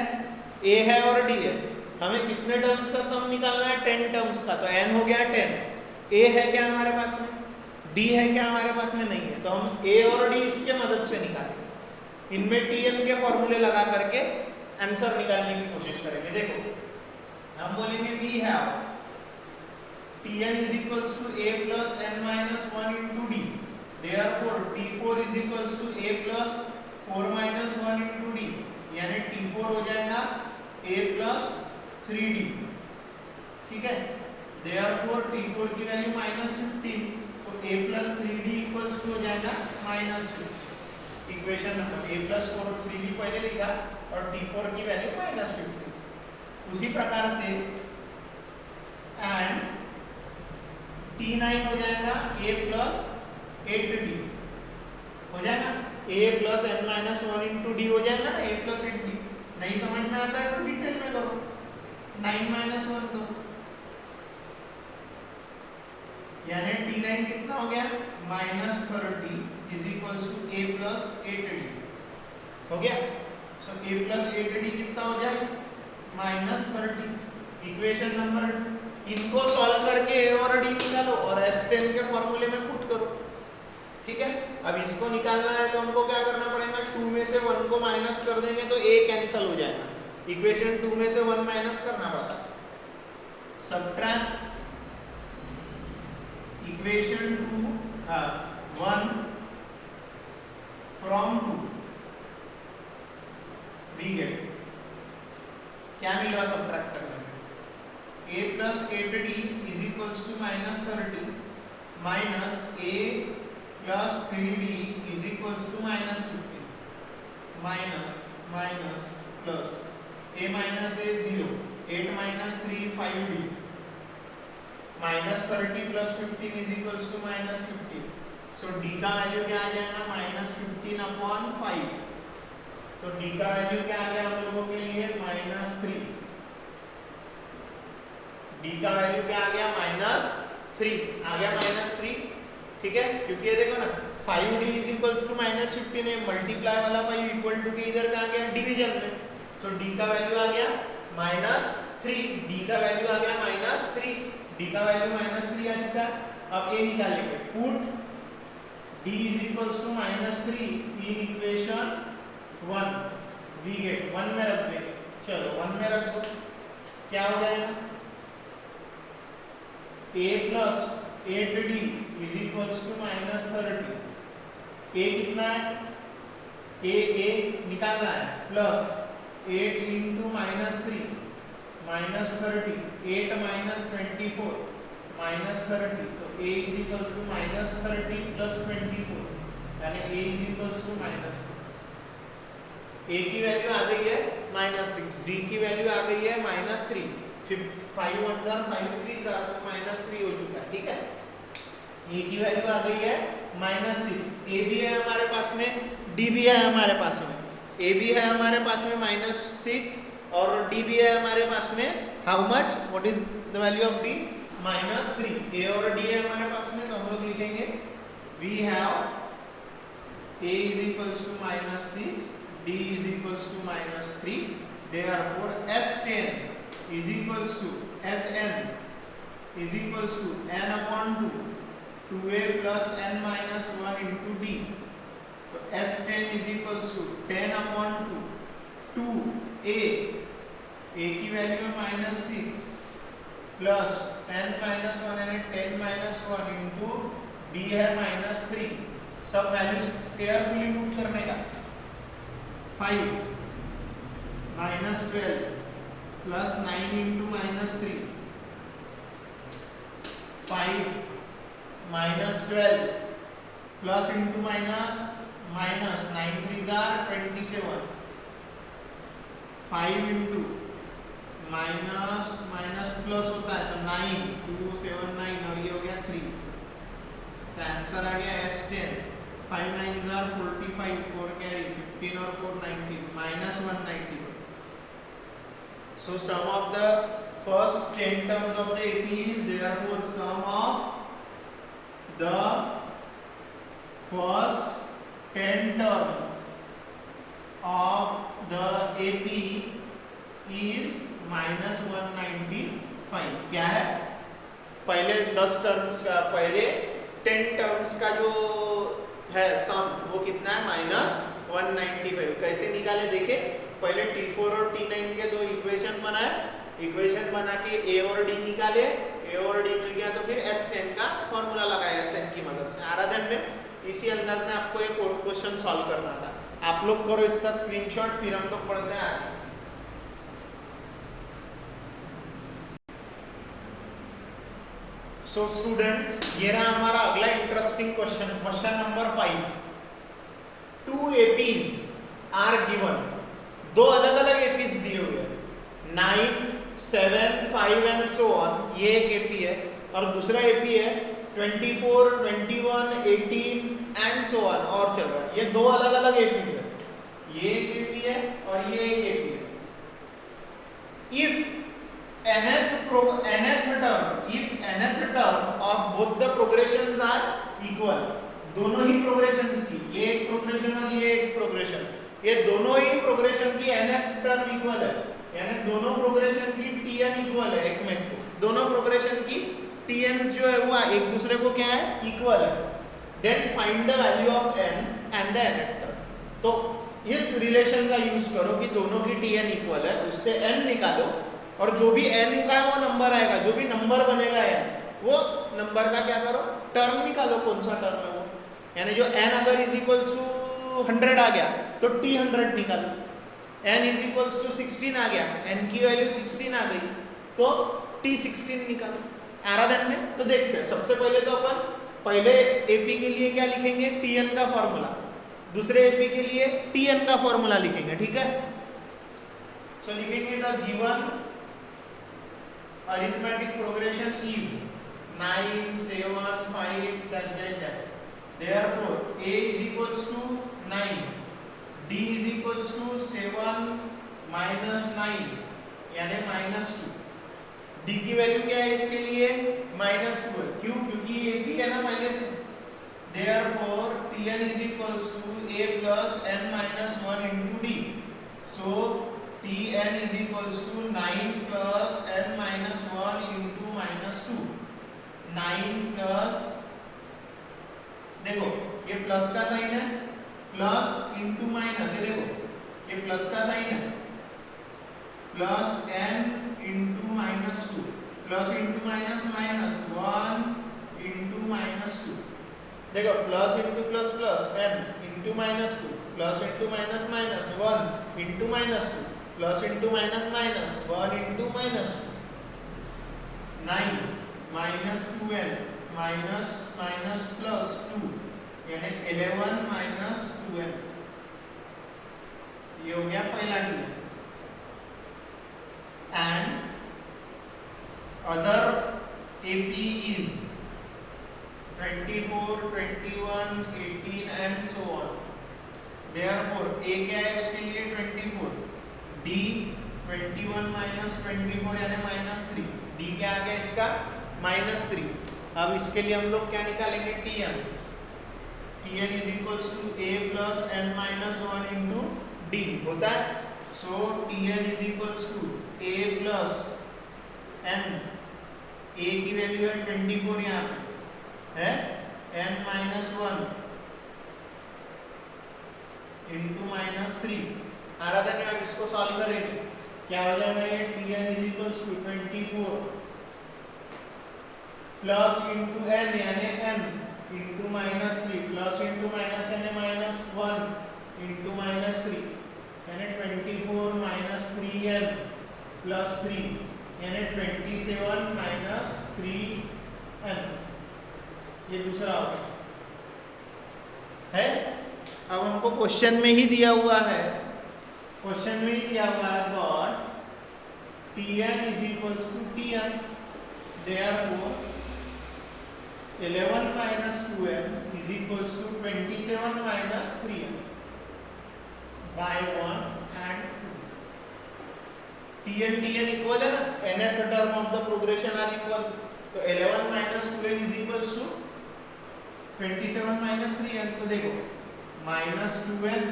Speaker 1: a है और d है। हमें कितने टर्म्स का सम निकालना है, 10 टर्म्स का, तो n हो गया 10। a है क्या हमारे पास में, d है क्या हमारे पास में, नहीं है, तो हम a और d इसके मदद से निकालेंगे। इनमें tn के फॉर्मूले लगा करके आंसर निकालने की कोशिश करेंगे। देखो हम बोलेंगे we have tn is equals to a plus n minus 1 into d, therefore t4 is equals to a plus 4 minus 1 into d, यानी t4 हो जाएगा a plus 3d, ठीक है। therefore t4 की वैल्यू -15, तो a plus 3d equals to हो जाएगा -2। Equation number a plus 4 3d पहले लिखा और t4 की वैल्यू -15। उसी प्रकार से एंड t9 हो जाएगा a plus 8d, हो जाएगा a plus n minus one into D हो जाएगा ना, a प्लस एट डी। नहीं समझ में आता है तो डिटेल में करो, 9 माइनस वन करो, यानी d9 कितना हो गया minus 30 is equals to a plus 8d हो गया। सो a प्लस 8d कितना हो जाएगा माइनस 30। इक्वेशन नंबर 2 इनको सॉल्व करके a और d निकालो और s10 के फॉर्मूले में पुट करो, ठीक है। अब इसको निकालना है तो हमको क्या करना पड़ेगा, 2 में से 1 को माइनस कर देंगे तो a कैंसिल हो जाएगा, इक्वेशन 2 में से 1 माइनस करना पड़ता है। Subtract equation 1 from 2 we get क्या मिल रहा सबट्रैक्ट करने में, a plus 8d is equals to minus 30 minus a plus 3d is equals to minus 15 minus minus plus a minus a 0 8 minus 3 5d minus 30 plus 15 is equals to minus 15। So d का value क्या आ जाएगा minus 15 upon 5। तो d का value क्या आ गया हम लोगों के लिए माइनस 3। d का वैल्यू क्या आ गया माइनस 3 आ गया माइनस 3, ठीक है। क्योंकि ये देखो ना 5d is equals to minus 15 है, मल्टीप्लाई वाला 5 इक्वल टू के इधर का आ गया डिवीजन में। सो d का वैल्यू आ गया माइनस 3, d का वैल्यू आ गया माइनस 3, d का वैल्यू माइनस 3 आ चुका है। अब a निकालेंगे, put d is equals to minus 3 in equation 1 we get 1 में रख देंगे, चलो 1 में रख दो, क्या हो जाएगा a plus 8d is equals to minus 30। a कितना है, a निकालना है, plus 8 into minus 3 minus 30, 8 minus 24 minus 30, तो a is equals to minus 30 plus 24 यानी a is equals to minus 6। a की वैल्यू आ गई है माइनस 6, d की वैल्यू आ गई है माइनस 3, फिर 5 1 जार 5 3 जार माइनस 3 हो चुका है, ठीक है। a की वैल्यू आ गई है माइनस 6, a भी है हमारे पास में, d भी है हमारे पास में, a भी है हमारे पास में माइनस 6 और d भी है हमारे पास में, how much what is the value of d minus 3। a और d है हमारे पास में, तो हम लोग लिखेंगे we have a is equals to minus 6, d is equals to minus 3, therefore s10 is equals to sn is equals to n upon 2 2a plus n minus 1 into d। तो s10 is equals to 10 upon 2 2a की value है minus 6 plus 10 minus 1 यानी 10 minus 1 into d है minus 3। सब values carefully put करने का, 5 minus 12 plus 9 into minus 3, 5 minus 12 plus into minus minus 9 3 jar 27, 5 into minus minus plus होता है तो 9 2 7 9 और ये हो गया 3। तो आंसर आ गया s10, 5 9 जार 45, 4 कैरी 15 और 4 19 minus 194। So sum of the first 10 terms of the AP is therefore sum of the first 10 terms of the AP is minus 195। क्या है, पहले 10 टर्म्स का, पहले 10 टर्म्स का जो है सम वो कितना है माइनस 195। कैसे निकाले देखे, पहले T4 और T9 के दो इक्वेशन बनाए, इक्वेशन बना के a और d निकाले, a और d मिल गया तो फिर s10 का फॉर्मूला लगाया sn की मदद से। आराधन में इसी अंदाज में आपको ये 4th क्वेश्चन सॉल्व करना था। आप लोग करो इसका स्क्रीनशॉट, फिर हम लोग पढ़ते हैं आगे। सो स्टूडेंट्स, ये रहा हमारा अगला interesting question, question number 5। 2 APs are given, दो अलग अलग एपीज दिए हुए हैं, 9 7 5 एंड सो ऑन। ये एक एपी है और दूसरा एपी है 24 21 18 एंड सो ऑन, और चल रहा है। ये दो अलग अलग एपीज है, ये एक एपी है और ये एक एपी है। If nth term of both the progressions are equal, दोनों ही प्रोग्रेशंस की, ये एक प्रोग्रेशन और ये एक प्रोग्रेशन, ये दोनों ही प्रोग्रेशन की nth टर्म इक्वल है, यानी दोनों प्रोग्रेशन की tn इक्वल है एक में को, दोनों प्रोग्रेशन की tn's जो है वो एक दूसरे को क्या है, इक्वल है। Then find the value of n and the nth term. तो इस रिलेशन का यूज करो कि दोनों की tn इक्वल है, उससे n निकालो और जो भी n का वो नंबर आएगा, जो भी नंबर बनेगा n, वो नंबर का क्या करो, टर्म निकालो, कौन सा टर्म है वो। यानी जो n अगर इज इक्वल्स टू 100 आ गया तो t 100 निकालो, n इज इक्वल्स टू 16 आ गया, n की वैल्यू 16 आ गई तो t 16 निकालो। आराधन में तो देखते हैं, सबसे पहले तो अपन पहले एपी के लिए क्या लिखेंगे, tn का फॉर्मूला, दूसरे एपी के लिए tn का फॉर्मूला लिखेंगे, ठीक है। सो लिखेंगे the given arithmetic progression is 9 7 5 dash. Therefore a is equals to 9, d is equals to 7 minus 9 यानी -2। d की वैल्यू क्या है इसके लिए, -2 है, क्यों, क्योंकि a भी है ना पहले से। Therefore tn is equals to a plus n minus 1 into d. So tn is equals to 9 plus n minus 1 into -2। 9 plus, देखो ये प्लस का साइन है, प्लस इंटू माइनस, ये देखो ये प्लस का साइन है, plus n into -2, plus into minus minus 1 into -2, देखो plus into plus plus n into -2, plus into minus minus 1 into -2, plus into minus minus 1 into -2, 9 minus 2n minus minus plus 2 यानी 11 minus 2n, ये हो गया पहला T. And other AP is 24 21 18 and so on. Therefore a क्या है इसके लिए 24, D 21 minus 24 यानी -3, डी क्या आ गया इसका -3। अब इसके लिए हम लोग क्या निकालेंगे, tn, tn is equals to a plus n minus 1 into D होता है। So tn is equals to a plus n, a की वैल्यू है 24 यहाँ पे है, n माइनस 1 इंटू -3। आराधन में अब इसको सॉल्व करेंगे, क्या हो जाएगा ये, tn is equals to 24 plus into n यानी n into -3 plus into minus यानी -1 इंटू -3 यानी 24 माइनस 3n प्लस 3 यानी 27 माइनस 3n, ये दूसरा हो गया है। अब हमको क्वेश्चन में ही दिया हुआ है, क्वेश्चन में ही दिया हुआ है but tn is equals to tn, therefore 11 minus 2n is equals to 27 minus 3n by 1 and 2। tn equal है ना, nth term of the progression are equal, तो 11 minus 2n is equals to 27 minus 3n। तो देखो -2n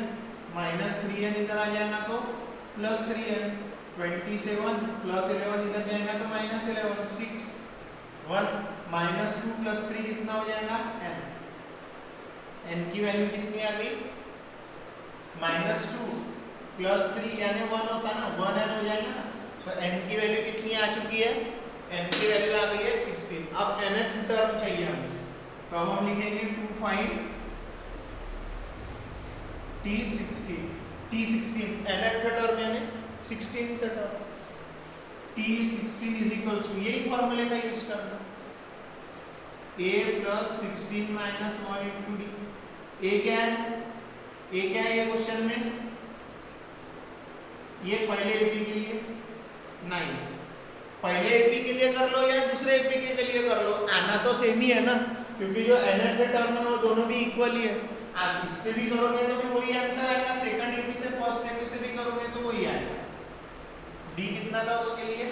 Speaker 1: minus 3n इधर आ जाएगा तो plus 3n, 27 plus 11 इधर जाएगा तो -11, 6 1 -2 प्लस 3 कितना हो जाएगा, n, n की वैल्यू कितनी आ गई, -2 प्लस 3 यानी 1 होता ना, 1n हो जाएगा ना। सो n की वैल्यू कितनी आ चुकी है, n की वैल्यू आ गई है 16। अब nth टर्म चाहिए हमें, तो अब हम लिखेंगे to find t16 nth term यानी 16th term, t16 is equals to, यही फॉर्मूले का यूज करना, a plus 16 minus 1 into D. a क्या है, a क्या है ये क्वेश्चन में, ये पहले एपी के लिए 9, पहले एपी के लिए कर लो या दूसरे एपी के लिए कर लो, आना तो सेम ही है ना, क्योंकि जो nth टर्म है वो दोनों भी इक्वल ही है। आप इससे भी करोगे तो भी वही आंसर आएगा, सेकंड एपी से फर्स्ट एपी से भी करोगे तो वही आएगा। डी कितना था उसके लिए,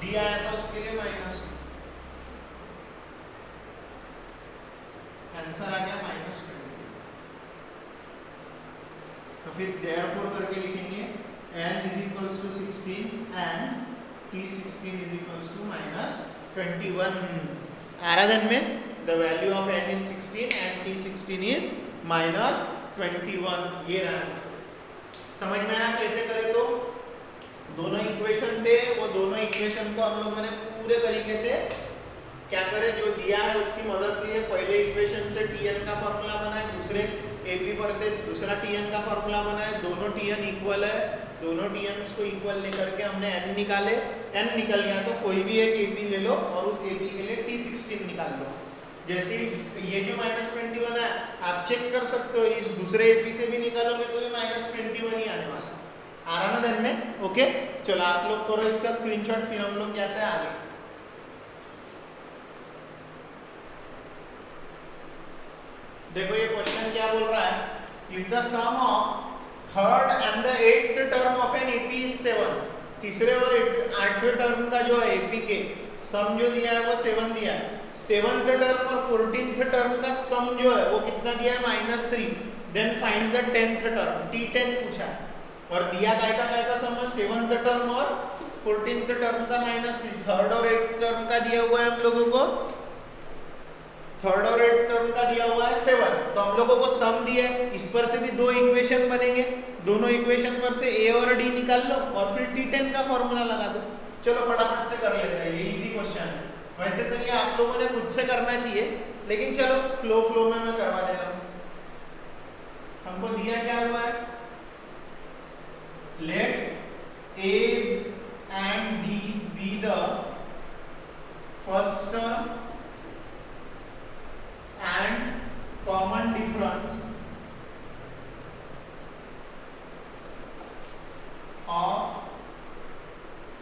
Speaker 1: डी आया था उसके लिए -2, आंसर आ गया -20। तो फिर therefore करके लिखेंगे n is equals to 16 and t16 is equals to -21। आराधन में the value of n is 16 and t16 is -21। ये रहा आंसर। समझ में आया कैसे करें? तो दोनों इक्वेशन थे, वो दोनों इक्वेशन को हम लोगों ने पूरे तरीके से क्या करे, जो दिया है उसकी मदद लिए पहले इक्वेशन से tn का फॉर्मूला बनाए, दूसरे एपी पर से दूसरा tn का फॉर्मूला बनाए, दोनों tn इक्वल है, दोनों tn's को इक्वल लेकर के हमने n निकाले, n निकल गया तो कोई भी एक एपी ले लो और उस एपी के लिए t16 निकाल लो। जैसे ये जो -21 है आप चेक कर सकते हो, इस दूसरे एपी से भी निकालोगे तो ये -21 ही आने वाला है। आ रहा ना ध्यान में? ओके, चलो आप लोग करो इसका स्क्रीनशॉट, फिर हम लोग जाते हैं आगे। देखो ये क्वेश्चन क्या बोल रहा है, if the sum of third and the eighth term of an AP is 7, तीसरे और आठवें टर्म का जो है एपी के सम जो दिया है वो 7 दिया है। सेवंथ टर्म और 14th टर्म का सम जो है वो कितना दिया है, -3। Then find the 10th term, t10 पूछा है और दिया काय का सम है, 7th टर्म और 14th टर्म का -3। थर्ड और 8th टर्म का दिया हुआ है हम लोगों को, थर्ड और 8th टर्म का दिया हुआ है 7, तो हम लोगों को सम दिया है, इस पर से भी दो इक्वेशन बनेंगे, दोनों इक्वेशन पर से a और d निकाल लो और फिर t10 का फॉर्मूला लगा दो। चलो फटाफट से कर लेते हैं, ये इजी क्वेश्चन है। वैसे तो ये आप लोगों ने खुद से करना चाहिए, लेकिन चलो फ्लो में मैं करवा दे रहा हूँ। हमको दिया क्या हुआ है, late a and d be the first term and common difference of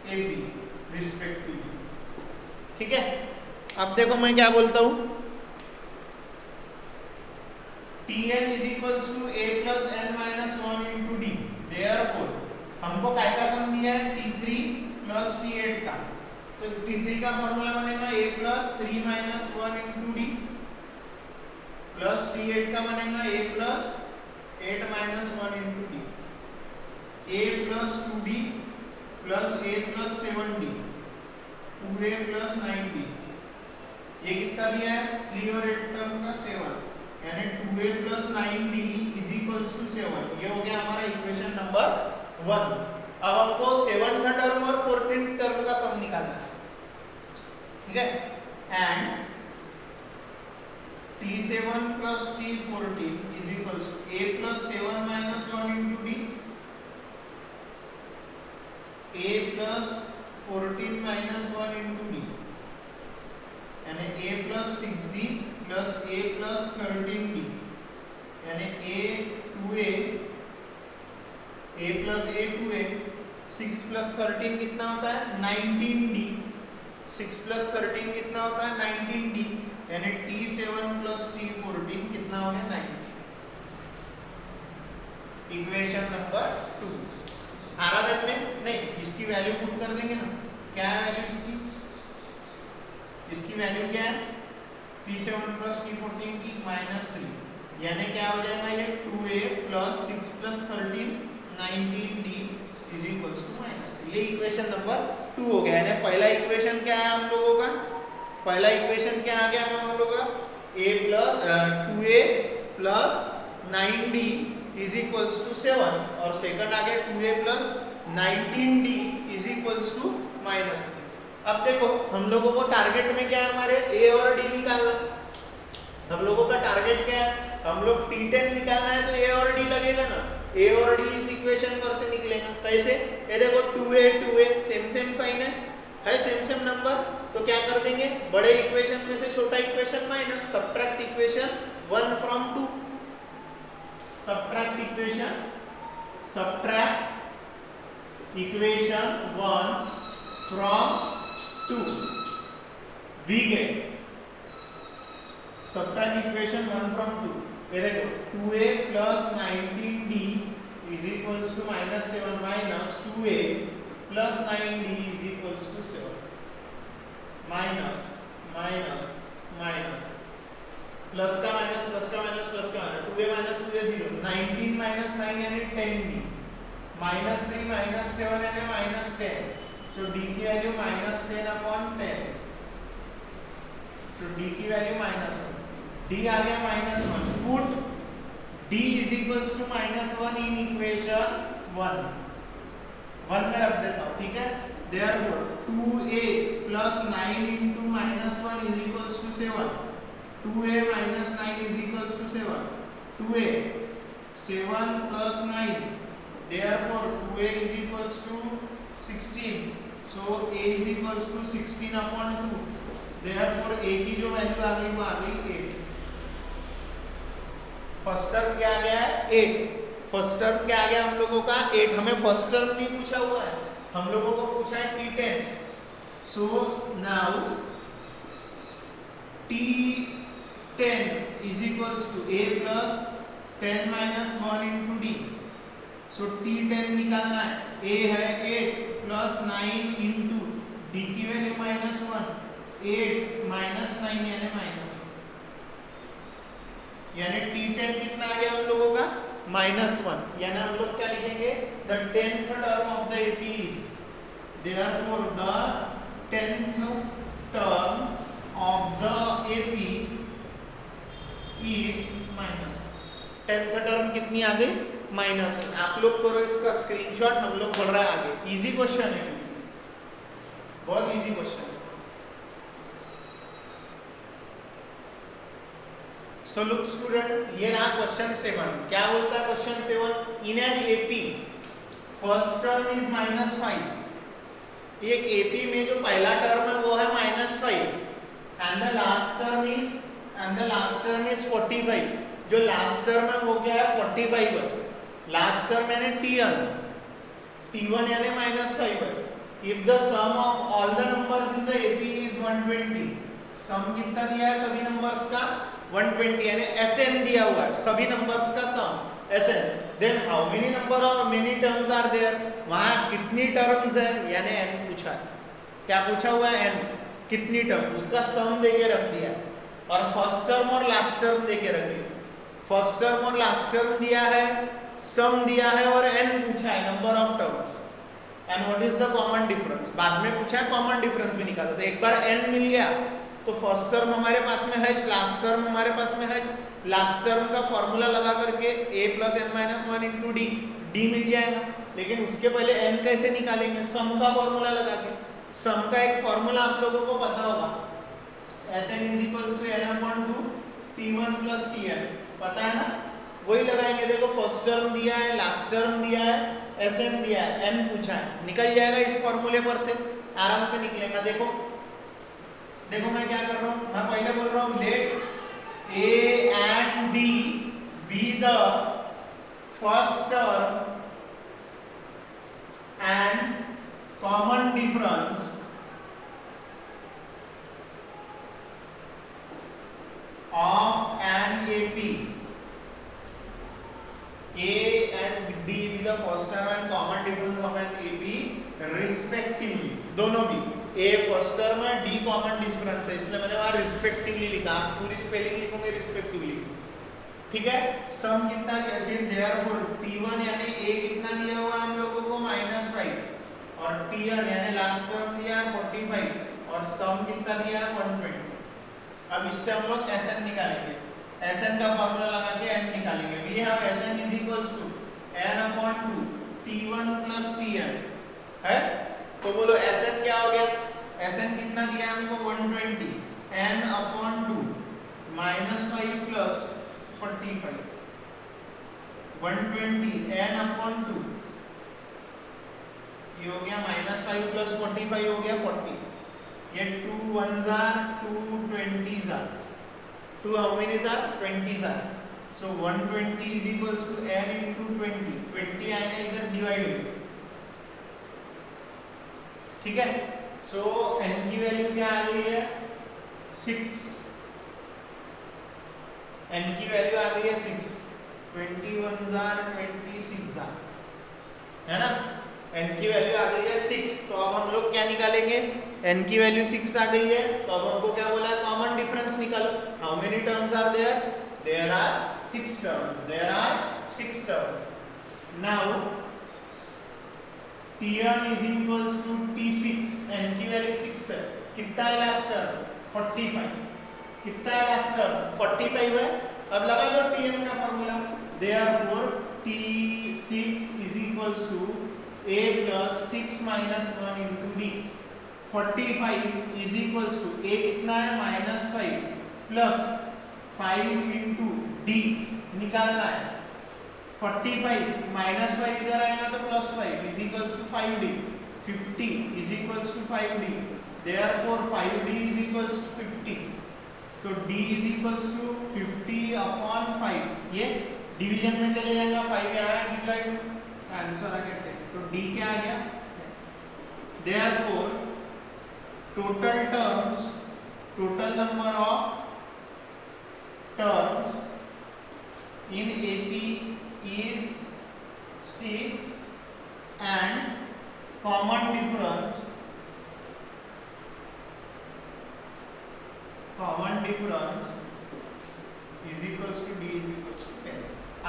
Speaker 1: AB respectively। ठीक है, अब देखो मैं क्या बोलता हूं, Tn is equals to a plus n minus 1 into d। Therefore हमको काय का सम दिया है, T3 plus T8 का, तो T3 का फॉर्मूला बनेगा a plus 3 minus 1 into d plus T8 का बनेगा a plus 8 minus 1 into d, a plus 2d plus a plus 7d, 2a plus 9d। ये कितना दिया है, 3 और 8 टर्म का 7, यानी 2a plus 9d is equals to 7। ये हो गया हमारा इक्वेशन नंबर 1। अब हमको 7th टर्म और 14th टर्म का सम निकालना है, ठीक है। And T7 plus T14 is equals to a plus 7 minus 1 into d, a plus 14 minus 1 into d, यानी a plus 6d plus a plus 13d, यानी a plus a 2a, 6 plus 13 कितना होता है, 19d, 6 plus 13 कितना होता है, 19d, यानी T7 plus T14 कितना हो गया, 90। Equation number 2। आराधन में नहीं, इसकी वैल्यू पुट कर देंगे ना, क्या है वैल्यू इसकी, इसकी वैल्यू क्या है, T7 plus T14 की -3, यानी क्या हो जाएगा ये 2a plus 6 plus 13 19d is equals to -3। ये इक्वेशन नंबर 2 हो गया। यानी पहला इक्वेशन क्या है हम लोगों का, पहला इक्वेशन क्या आ गया हम लोगों का, a plus 2a plus 9d is equals to 7, और सेकंड आ गया 2a plus 19d is equals to -3। अब देखो हम लोगों को टारगेट में क्या है, हमारे a और d निकालना। हम लोगों का टारगेट क्या है, हम लोग T10 निकालना है, तो a और d लगेगा ना, a और d इस इक्वेशन पर से निकलेगा। कैसे, ये देखो 2a सेम साइन है सेम नंबर, तो क्या कर देंगे, बड़े इक्वेशन में से छोटा equation minus, subtract equation 1 from 2, subtract equation 1 from 2, we get subtract equation 1 from 2। ये देखो 2a plus 19d is equals to -7 minus 2a plus 9d is equals to 7 minus minus minus plus का minus plus का minus plus का minus 2a minus 2a 0 19 minus 9 यानी 10d minus 3 minus 7 यानी minus 10 so d की value minus 10 upon 10 so d की value minus 1 d आ गया minus 1 put d is equals to minus 1 in equation 1 में रख देता हूं ठीक है therefore 2a plus 9 into minus 1 is equals to 7 2a minus 9 is equals to 7 2a 7 plus 9 therefore 2a is equals to 16 so a is equals to 16 upon 2 therefore a की जो value आ गई वो आ गई 8 फर्स्ट टर्म क्या आ गया है 8 first term क्या आ गया हम लोगों का 8 हमें फर्स्ट टर्म नहीं पूछा हुआ है हम लोगों को पूछा है t10 so now t10 is equals to a plus 10 minus 1 into d so t10 निकालना है a है 8 plus 9 into d की वैल्यू minus 1 8 minus 9 यानी minus 1 यानी t10 कितना आ गया हम लोगों का -1 यानी हम लोग क्या लिखेंगे the 10th term of the AP is therefore the 10th term of the AP is -1 10th term कितनी आ गई -1 आप लोग करो इसका स्क्रीनशॉट हम लोग बढ़ रहा है आगे इजी क्वेश्चन है बहुत इजी क्वेश्चन है So look student, ये रहा क्वेश्चन 7 क्या बोलता है question 7 in an AP first term is -5 एक एपी में जो पहला टर्म है वो है -5 and the last term is 45 जो लास्ट टर्म है वो क्या है 45 है लास्ट टर्म यानी t1 यानी -5 है if the sum of all the numbers in the AP is 120 sum कितना दिया है सभी नंबर्स का 120 यानी Sn दिया हुआ है सभी नंबर्स का sum Sn then how many number of many terms are there वहां कितनी टर्म्स है यानी n पूछा है क्या पूछा हुआ है n कितनी टर्म्स उसका सम देके रख दिया है और फर्स्ट टर्म और लास्ट टर्म देके रखिए फर्स्ट टर्म और लास्ट टर्म दिया है सम दिया है और n पूछा है number of terms and what is the common difference बाद में पूछा है कॉमन डिफरेंस भी निकालो तो एक बार n मिल गया तो फर्स्ट टर्म हमारे पास में है लास्ट टर्म हमारे पास में है लास्ट टर्म का फॉर्मूला लगा करके a plus n minus 1 into d मिल जाएगा लेकिन उसके पहले n कैसे निकालेंगे सम का फॉर्मूला लगा के सम का एक फॉर्मूला आप लोगों को पता होगा Sn is equals to n upon 2 t1 plus tn पता है ना वही लगाएंगे देखो फर्स्ट टर्म दिया है लास्ट टर्म दिया है Sn दिया है n पूछा है निकल जाएगा इस फॉर्मूले पर से आराम से निकलेगा देखो मैं क्या कर रहा हूं मैं पहले बोल रहा हूं late a and d be the first term and common difference of an AP a and d be the first term and common difference of an AP respectively दोनों भी ए फर्स्ट टर्म है डी कॉमन डिफरेंस है इसलिए मैंने वहां respectively लिखा पूरी spelling लिखूंगे respectively ठीक है सम कितना दिया फिर देयरफॉर t1 यानी a कितना दिया हुआ हम लोगों को -5 और tn यानी लास्ट टर्म दिया है 45 और सम कितना दिया है 120 अब इससे हम लोग Sn निकालेंगे Sn का फार्मूला लगा के n निकालेंगे we have Sn is equals to n upon 2 t1 plus tn है तो बोलो Sn क्या हो गया Sn कितना दिया हमको 120 n upon 2 -5 plus 45 120 n upon 2 ये हो गया -5 plus 45 हो गया 40 ये 2 1s are 2 20s are 2 how many are 20s are so 120 is equals to n into 20 आएगा इधर डिवाइड होगा ठीक है सो n की वैल्यू क्या आ गई है 6 n की वैल्यू आ गई है 6, 21 जार 26 जार, है ना। n की वैल्यू आ गई है 6, तो अब हम लोग क्या निकालेंगे, n की वैल्यू 6 आ गई है, तो अब हमको क्या बोला है, कॉमन डिफरेंस निकालो। How many terms are there, there are 6 terms, there are 6 terms. Now T1 is equals to T6, n की वैल्यू 6 है, कितना है लास्ट टर्म 45, कितना है लास्ट टर्म 45 है। अब लगा दो Tn का formula, therefore T6 is equals to a plus 6 minus 1 into d। 45 is equals to a कितना है -5 plus 5 into d निकालना है। 45 -5 इधर आएगा तो +5 is equals to 5d, 50 is equals to 5d, therefore 5d is equals to 50, तो d is equals to 50 upon 5, ये division में चले जाएगा, 5 यहाँ है डिवाइड, आंसर आ गया, तो d क्या आ गया, therefore total terms, total number of terms in AP is 6 and common difference is equals to d is equals to 10।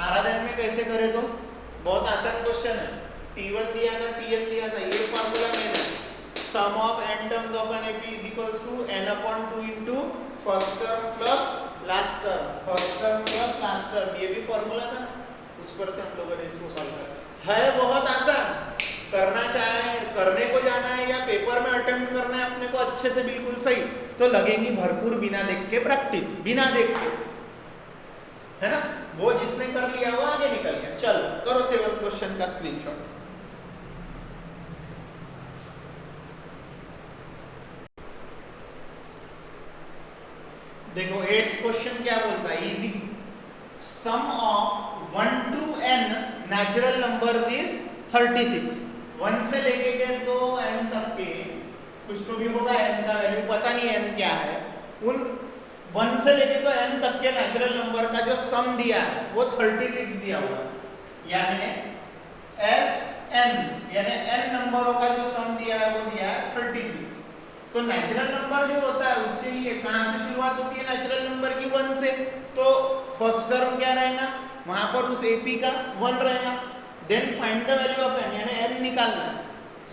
Speaker 1: आराधन में कैसे करें, तो बहुत आसान क्वेश्चन है, T1 दिया था, Tn दिया था, ये फार्मूला मैंने sum of n terms of an AP is equals to n upon 2 into first term plus last term, first term plus last term, ये भी फॉर्मूला था, उस पर से हम लोगों ने इसको सॉल्व किया है। बहुत आसान, करना चाहे करने को जाना है या पेपर में अटेम्प्ट करना है अपने को अच्छे से बिल्कुल सही, तो लगेंगी भरपूर बिना देख के प्रैक्टिस, बिना देख के, है ना। वो जिसने कर लिया वो आगे निकल गया। चलो करो 7th क्वेश्चन का स्क्रीनशॉट। देखो 8th क्वेश्चन क्या बोलता है, easy, sum of 1 to n natural numbers is 36। 1 से लेके तो n तक के कुछ तो भी होगा, n का वैल्यू पता नहीं n क्या है, उन 1 से लेके तो n तक के नेचुरल नंबर का जो सम दिया है वो 36 दिया हुआ है, यानी Sn यानी n नंबरों का जो सम दिया है वो दिया है 36। तो नेचुरल नंबर जो होता है उसके लिए कहां से शुरुआत होती है, नेचुरल नंबर की 1 से, तो फर्स्ट टर्म क्या रहेगा, वहां पर उस AP का 1 रहेगा, then find the value of n यानी n निकालना है,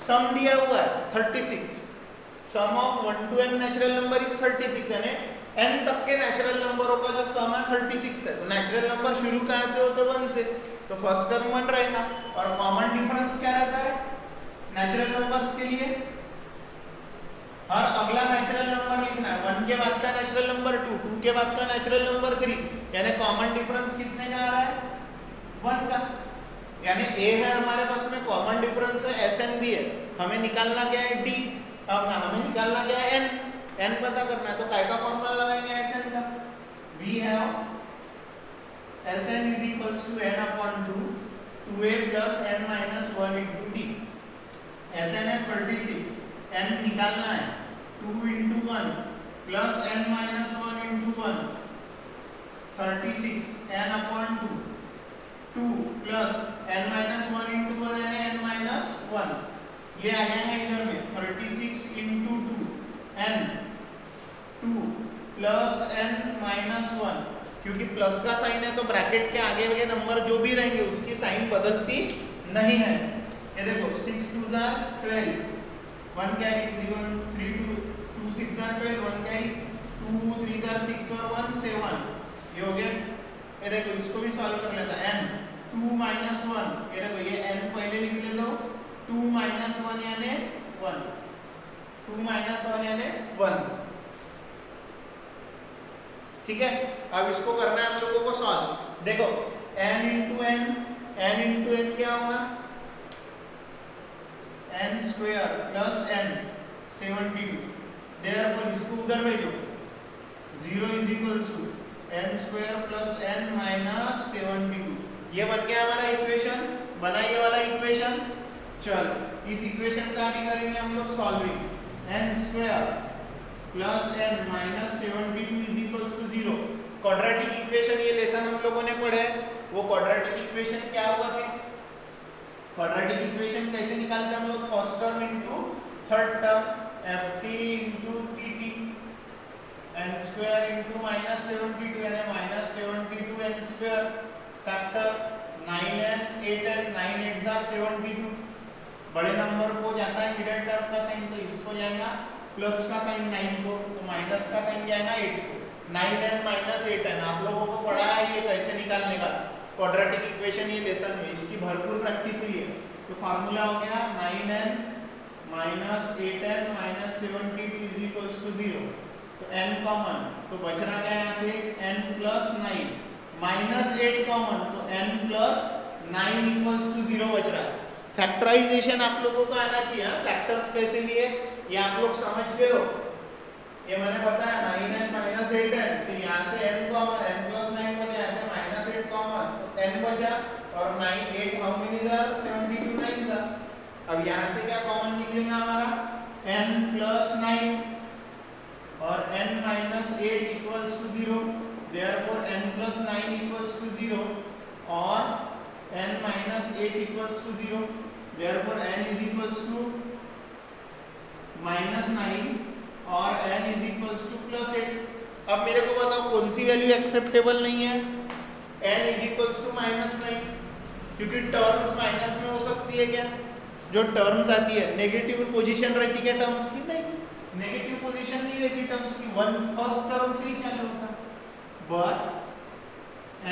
Speaker 1: सम दिया हुआ है 36, sum of 1 to n natural number is 36, यानी n तक के नेचुरल नंबरों का जो सम है 36 है। तो नेचुरल नंबर शुरू कहां से होते हैं, 1 से, तो फर्स्ट टर्म 1 रहेगा, और कॉमन डिफरेंस क्या रहता है नेचुरल नंबर्स के लिए, और अगला नेचुरल नंबर लिखना है, 1 के बाद का नेचुरल नंबर 2, 2 के बाद का नेचुरल नंबर 3, यानी कॉमन डिफरेंस कितने का आ रहा है 1 का, यानी a है हमारे पास में, कॉमन डिफरेंस है, Sn भी है, हमें निकालना क्या है d, अब हमें निकालना क्या है n पता करना है, तो काय का फॉर्मूला लगाएंगे Sn का, we have Sn is equals to n upon 2, 2a plus n minus 1 into d, Sn है 36, n निकालना है 2 into 1 plus n minus 1 into 1, 36 n upon 2, 2 plus n minus 1 into 1 यानी n minus 1, ये आ जाएगा इधर में 36 into 2 n, 2 plus n minus 1, क्योंकि plus का साइन है तो ब्रैकेट के आगे के नंबर जो भी रहेंगे उसकी साइन बदलती नहीं है। ये देखो 6 2 12, 1 कैरी 3 1 3 2 2 6 12, 1 कैरी 2 3 6 और 1 7, ये हो गया। ये देखो इसको भी सॉल्व कर लेता, n 2 minus 1, ये देखो ये n पहले लिख ले दो, 2 minus 1 यानी 1, 2 minus 1 यानी 1, ठीक है। अब इसको करना है हम लोगों को सॉल्व, देखो n into n क्या होगा, n square plus n 72, therefore इसको उधर भेजो, 0 is equals to n square plus n minus 72, ये बन गया हमारा इक्वेशन, बना ये वाला इक्वेशन। चलो इस इक्वेशन का भी करेंगे हम लोग solving, n square plus n minus 72 is equals to 0, quadratic equation ये लेसन हम लोगों ने पढ़े, वो क्वाड्रेटिक इक्वेशन क्या हुआ फिर? क्वाड्रेटिक इक्वेशन कैसे निकालते हैं हम लोग? First term into third term, ft into tt n square into -72 यानी -72 n square factor 9n 8n 9 8 are 72। बड़े नंबर को जाता है मिडिल टर्म का साइन, तो इसको जाएगा प्लस का साइन 9 को, तो माइनस का साइन जाएगा 8 को। 9n माइनस 8n आप लोगों को पढ़ा है ये कैसे निकालने का क्वाड्रेटिक इक्वेशन ये लेसन में, इसकी भरपूर प्रैक्टिस हुई है। तो फार्मूला हो गया 9n minus 8n minus 72 is equals to 0। तो n कॉमन, तो बच रहा क्या यहाँ से n प्लस 9 माइनस 8 कॉमन, तो n प्लस 9 इक्वल्स टू 0 बच रहा है। फैक्टराइजेशन आप लोगों को आना चाहिए, फैक्टर्स कैसे लिए ये आप लोग समझ गए हो। ये मैंने बताया 9n माइनस 8n, फिर यहाँ से n कॉमन, n प्लस 9 बचा, यहाँ से माइनस 8 कॉमन, तो n बचा और 9 8 हाउ मेनी जार 72 9 जार। अब यहाँ से क्या कॉमन निकलेगा हमारा n प्लस 9 और n minus 8 equals to 0, therefore n plus 9 equals to 0 और n minus 8 equals to 0, therefore n is equals to -9 और n इज इक्वल्स टू +8। अब मेरे को बताओ कौन सी वैल्यू एक्सेप्टेबल नहीं है? n इज इक्वल्स टू -9, क्योंकि टर्म्स माइनस में हो सकती है क्या? जो टर्म्स आती है नेगेटिव पोजीशन रहती क्या टर्म्स की? नहीं, नेगेटिव पोजीशन नहीं रहती टर्म्स की, फर्स्ट टर्म से ही चालू होता। But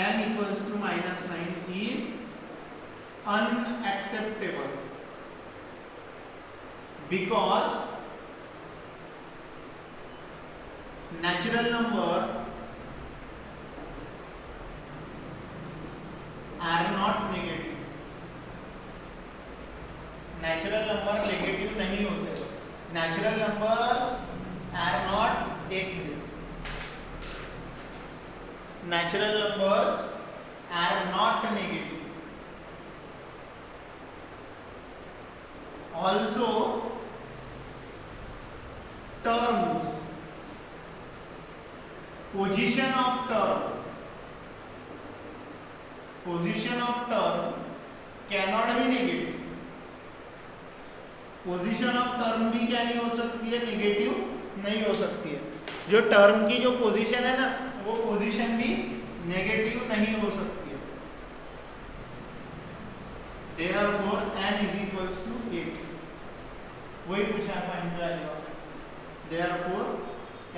Speaker 1: n equals to -9 is unacceptable because natural number are not negative। Natural number negative नहीं होते, नेचुरल नंबर्स आर नॉट एक natural numbers are not negative. Also terms, position of term cannot be negative। Position of term भी क्या नहीं हो सकती है? Negative नहीं हो सकती है। जो टर्म की जो पोजीशन है ना, वो पोजीशन भी नेगेटिव नहीं हो सकती है। Therefore n is equals to 8। वही पूछा find the value of Therefore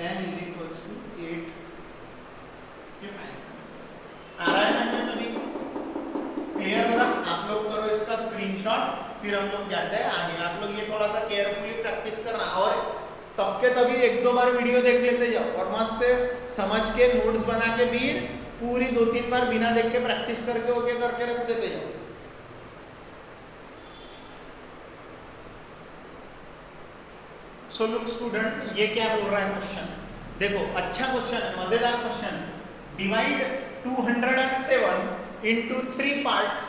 Speaker 1: n is equals to 8। ये फाइनल आंसर आ रहा है ना सभी को? क्लियर हो रहा? आप लोग करो इसका स्क्रीनशॉट, फिर हम लोग जाते हैं आगे। आप लोग ये थोड़ा सा केयरफुली प्रैक्टिस करना और तब के तभी 1-2 बार वीडियो देख लेते जाओ और मस्त से समझ के नोट्स बना के भी पूरी 2-3 बार बिना देख के प्रैक्टिस करके ओके करके रख देते जाओ। सो लुक स्टूडेंट, ये क्या बोल रहा है क्वेश्चन? देखो अच्छा क्वेश्चन है, मजेदार question. Divide 207 into 3 parts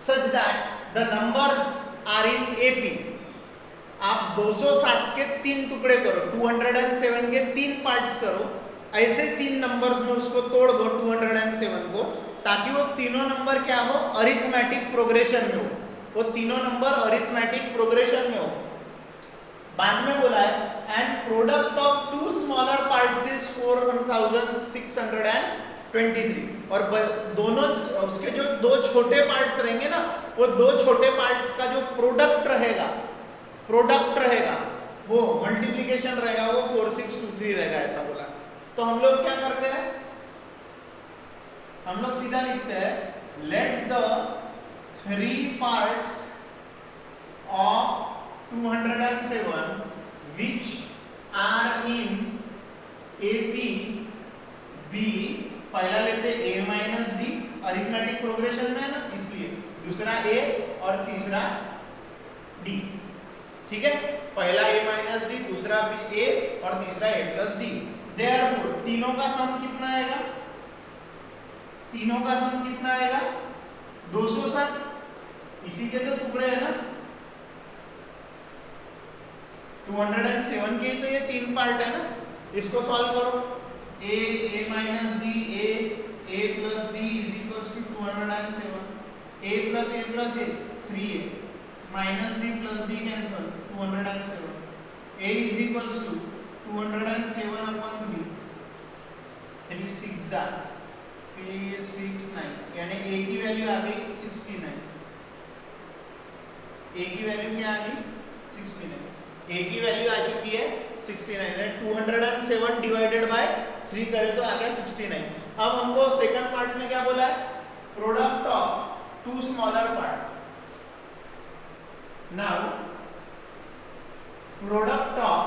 Speaker 1: such that the numbers are in AP। आप 207 के 3 टुकड़े करो, 207 के 3 पार्ट्स करो, ऐसे 3 नंबर्स में उसको तोड़ दो 207 को, ताकि वो तीनों नंबर क्या हो? अरिथमेटिक प्रोग्रेशन में हो। वो तीनों नंबर अरिथमेटिक प्रोग्रेशन में हो। बाद में बोला है and product of 2 smaller parts is 4623। और दोनों उसके जो 2 छोटे पार्ट्स रहेंगे ना, वो 2 छोटे पार्ट्स का जो प्रोडक्ट रहेगा वो मल्टीप्लिकेशन रहेगा, वो 4623 रहेगा, ऐसा बोला। तो हम लोग क्या करते हैं? हम लोग सीधा लिखते हैं let the 3 parts of 207 which are in AP B। पहला लेते a minus D, arithmetic progression में है ना इसलिए, दूसरा a और तीसरा d। ठीक है, पहला a माइनस डी, दूसरा a और तीसरा a प्लस डी। देयरफॉर तीनों का सम कितना आएगा? 207। इसी के तो टुकड़े है ना, 207 के तो ये 3 पार्ट है ना, इसको सॉल्व करो। a minus b, a plus b is equals to 207. a plus a 3a minus d plus d cancel 207. a is equals to 207 upon 3. 3 6 जा फिर 6 9 यानी a की वैल्यू आ गई 69. a की वैल्यू क्या आ गई 69. a की वैल्यू आ चुकी है 69. 207 डिवाइडेड बाय 3 करें तो आ गया 69. अब हमको सेकंड पार्ट में क्या बोला है, product of two smaller part. Now product of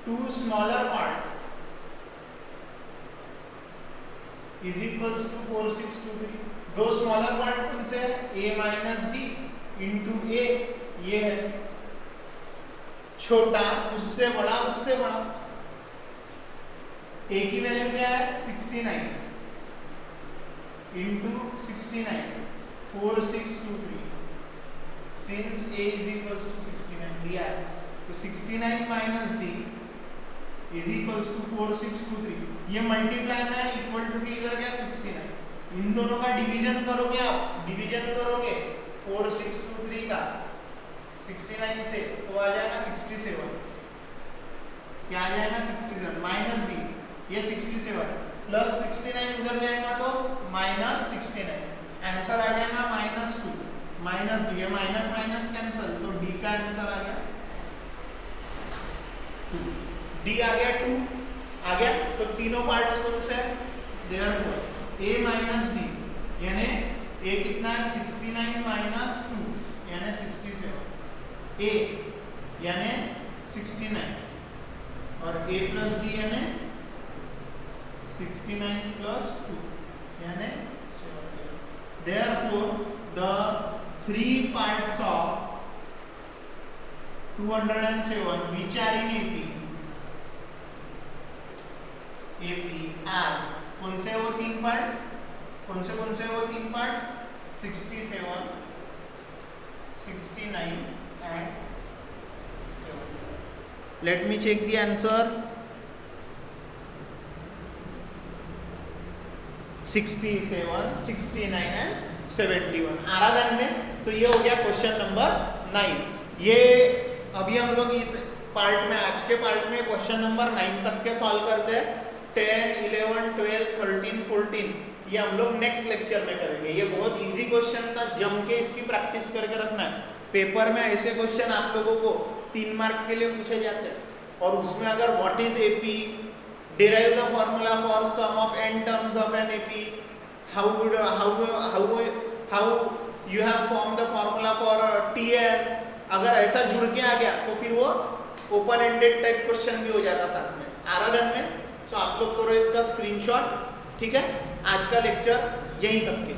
Speaker 1: two smaller parts is equals to 4623. दो स्मॉलर पार्ट कौन से है, a minus b into a. ये है छोटा उससे बड़ा उससे बड़ा. a की वैल्यू क्या है 69 into 69 4623. Since a is equals to 69 दिया है तो 69 minus d is equals to 4623. ये मल्टीप्लाई में इक्वल टू की इधर क्या 69. इन दोनों का डिवीजन करोगे आप, डिवीजन करोगे 4623 का 69 से तो आ जाएगा 67. क्या आ जाएगा 67 माइनस डी ये 67 प्लस 69 उधर जाएगा तो माइनस 69. आंसर आ जाएगा -2 माइनस डी. ये माइनस माइनस कैंसिल तो डी का आंसर आ गया 2. डी आ गया 2 आ गया. तो तीनों पार्ट्स कौन से हैं, देयरफॉर a माइनस b यानी a कितना है 69 माइनस 2 यानी 67. a यानी 69 और a प्लस b यानी 69 प्लस 2 यानी 7. Therefore the three parts of 207 which are in AP are कौन से वो तीन पार्ट्स, कौन से वो तीन parts 67 69 and 7. Let me check the answer. 67 69 and 71 आराधन में. तो ये हो गया क्वेश्चन नंबर 9. ये अभी हम लोग इस पार्ट में, आज के पार्ट में क्वेश्चन नंबर 9 तक के सॉल्व करते हैं. 10 11 12 13 14 ये हम लोग नेक्स्ट लेक्चर में करेंगे. ये बहुत इजी क्वेश्चन था, जम के इसकी प्रैक्टिस करके रखना है. पेपर में ऐसे क्वेश्चन आप लोगों को 3 मार्क के लिए पूछे जाते हैं और उसमें अगर what is AP, derive the formula for sum of n terms of an AP, how you have formed the formula for TN, अगर ऐसा जुड़ के आ गया तो फिर वो ओपन एंडेड टाइप क्वेश्चन भी हो जाता साथ में आराधन में. तो आप लोग करो इसका स्क्रीनशॉट. ठीक है, आज का लेक्चर यहीं तक के.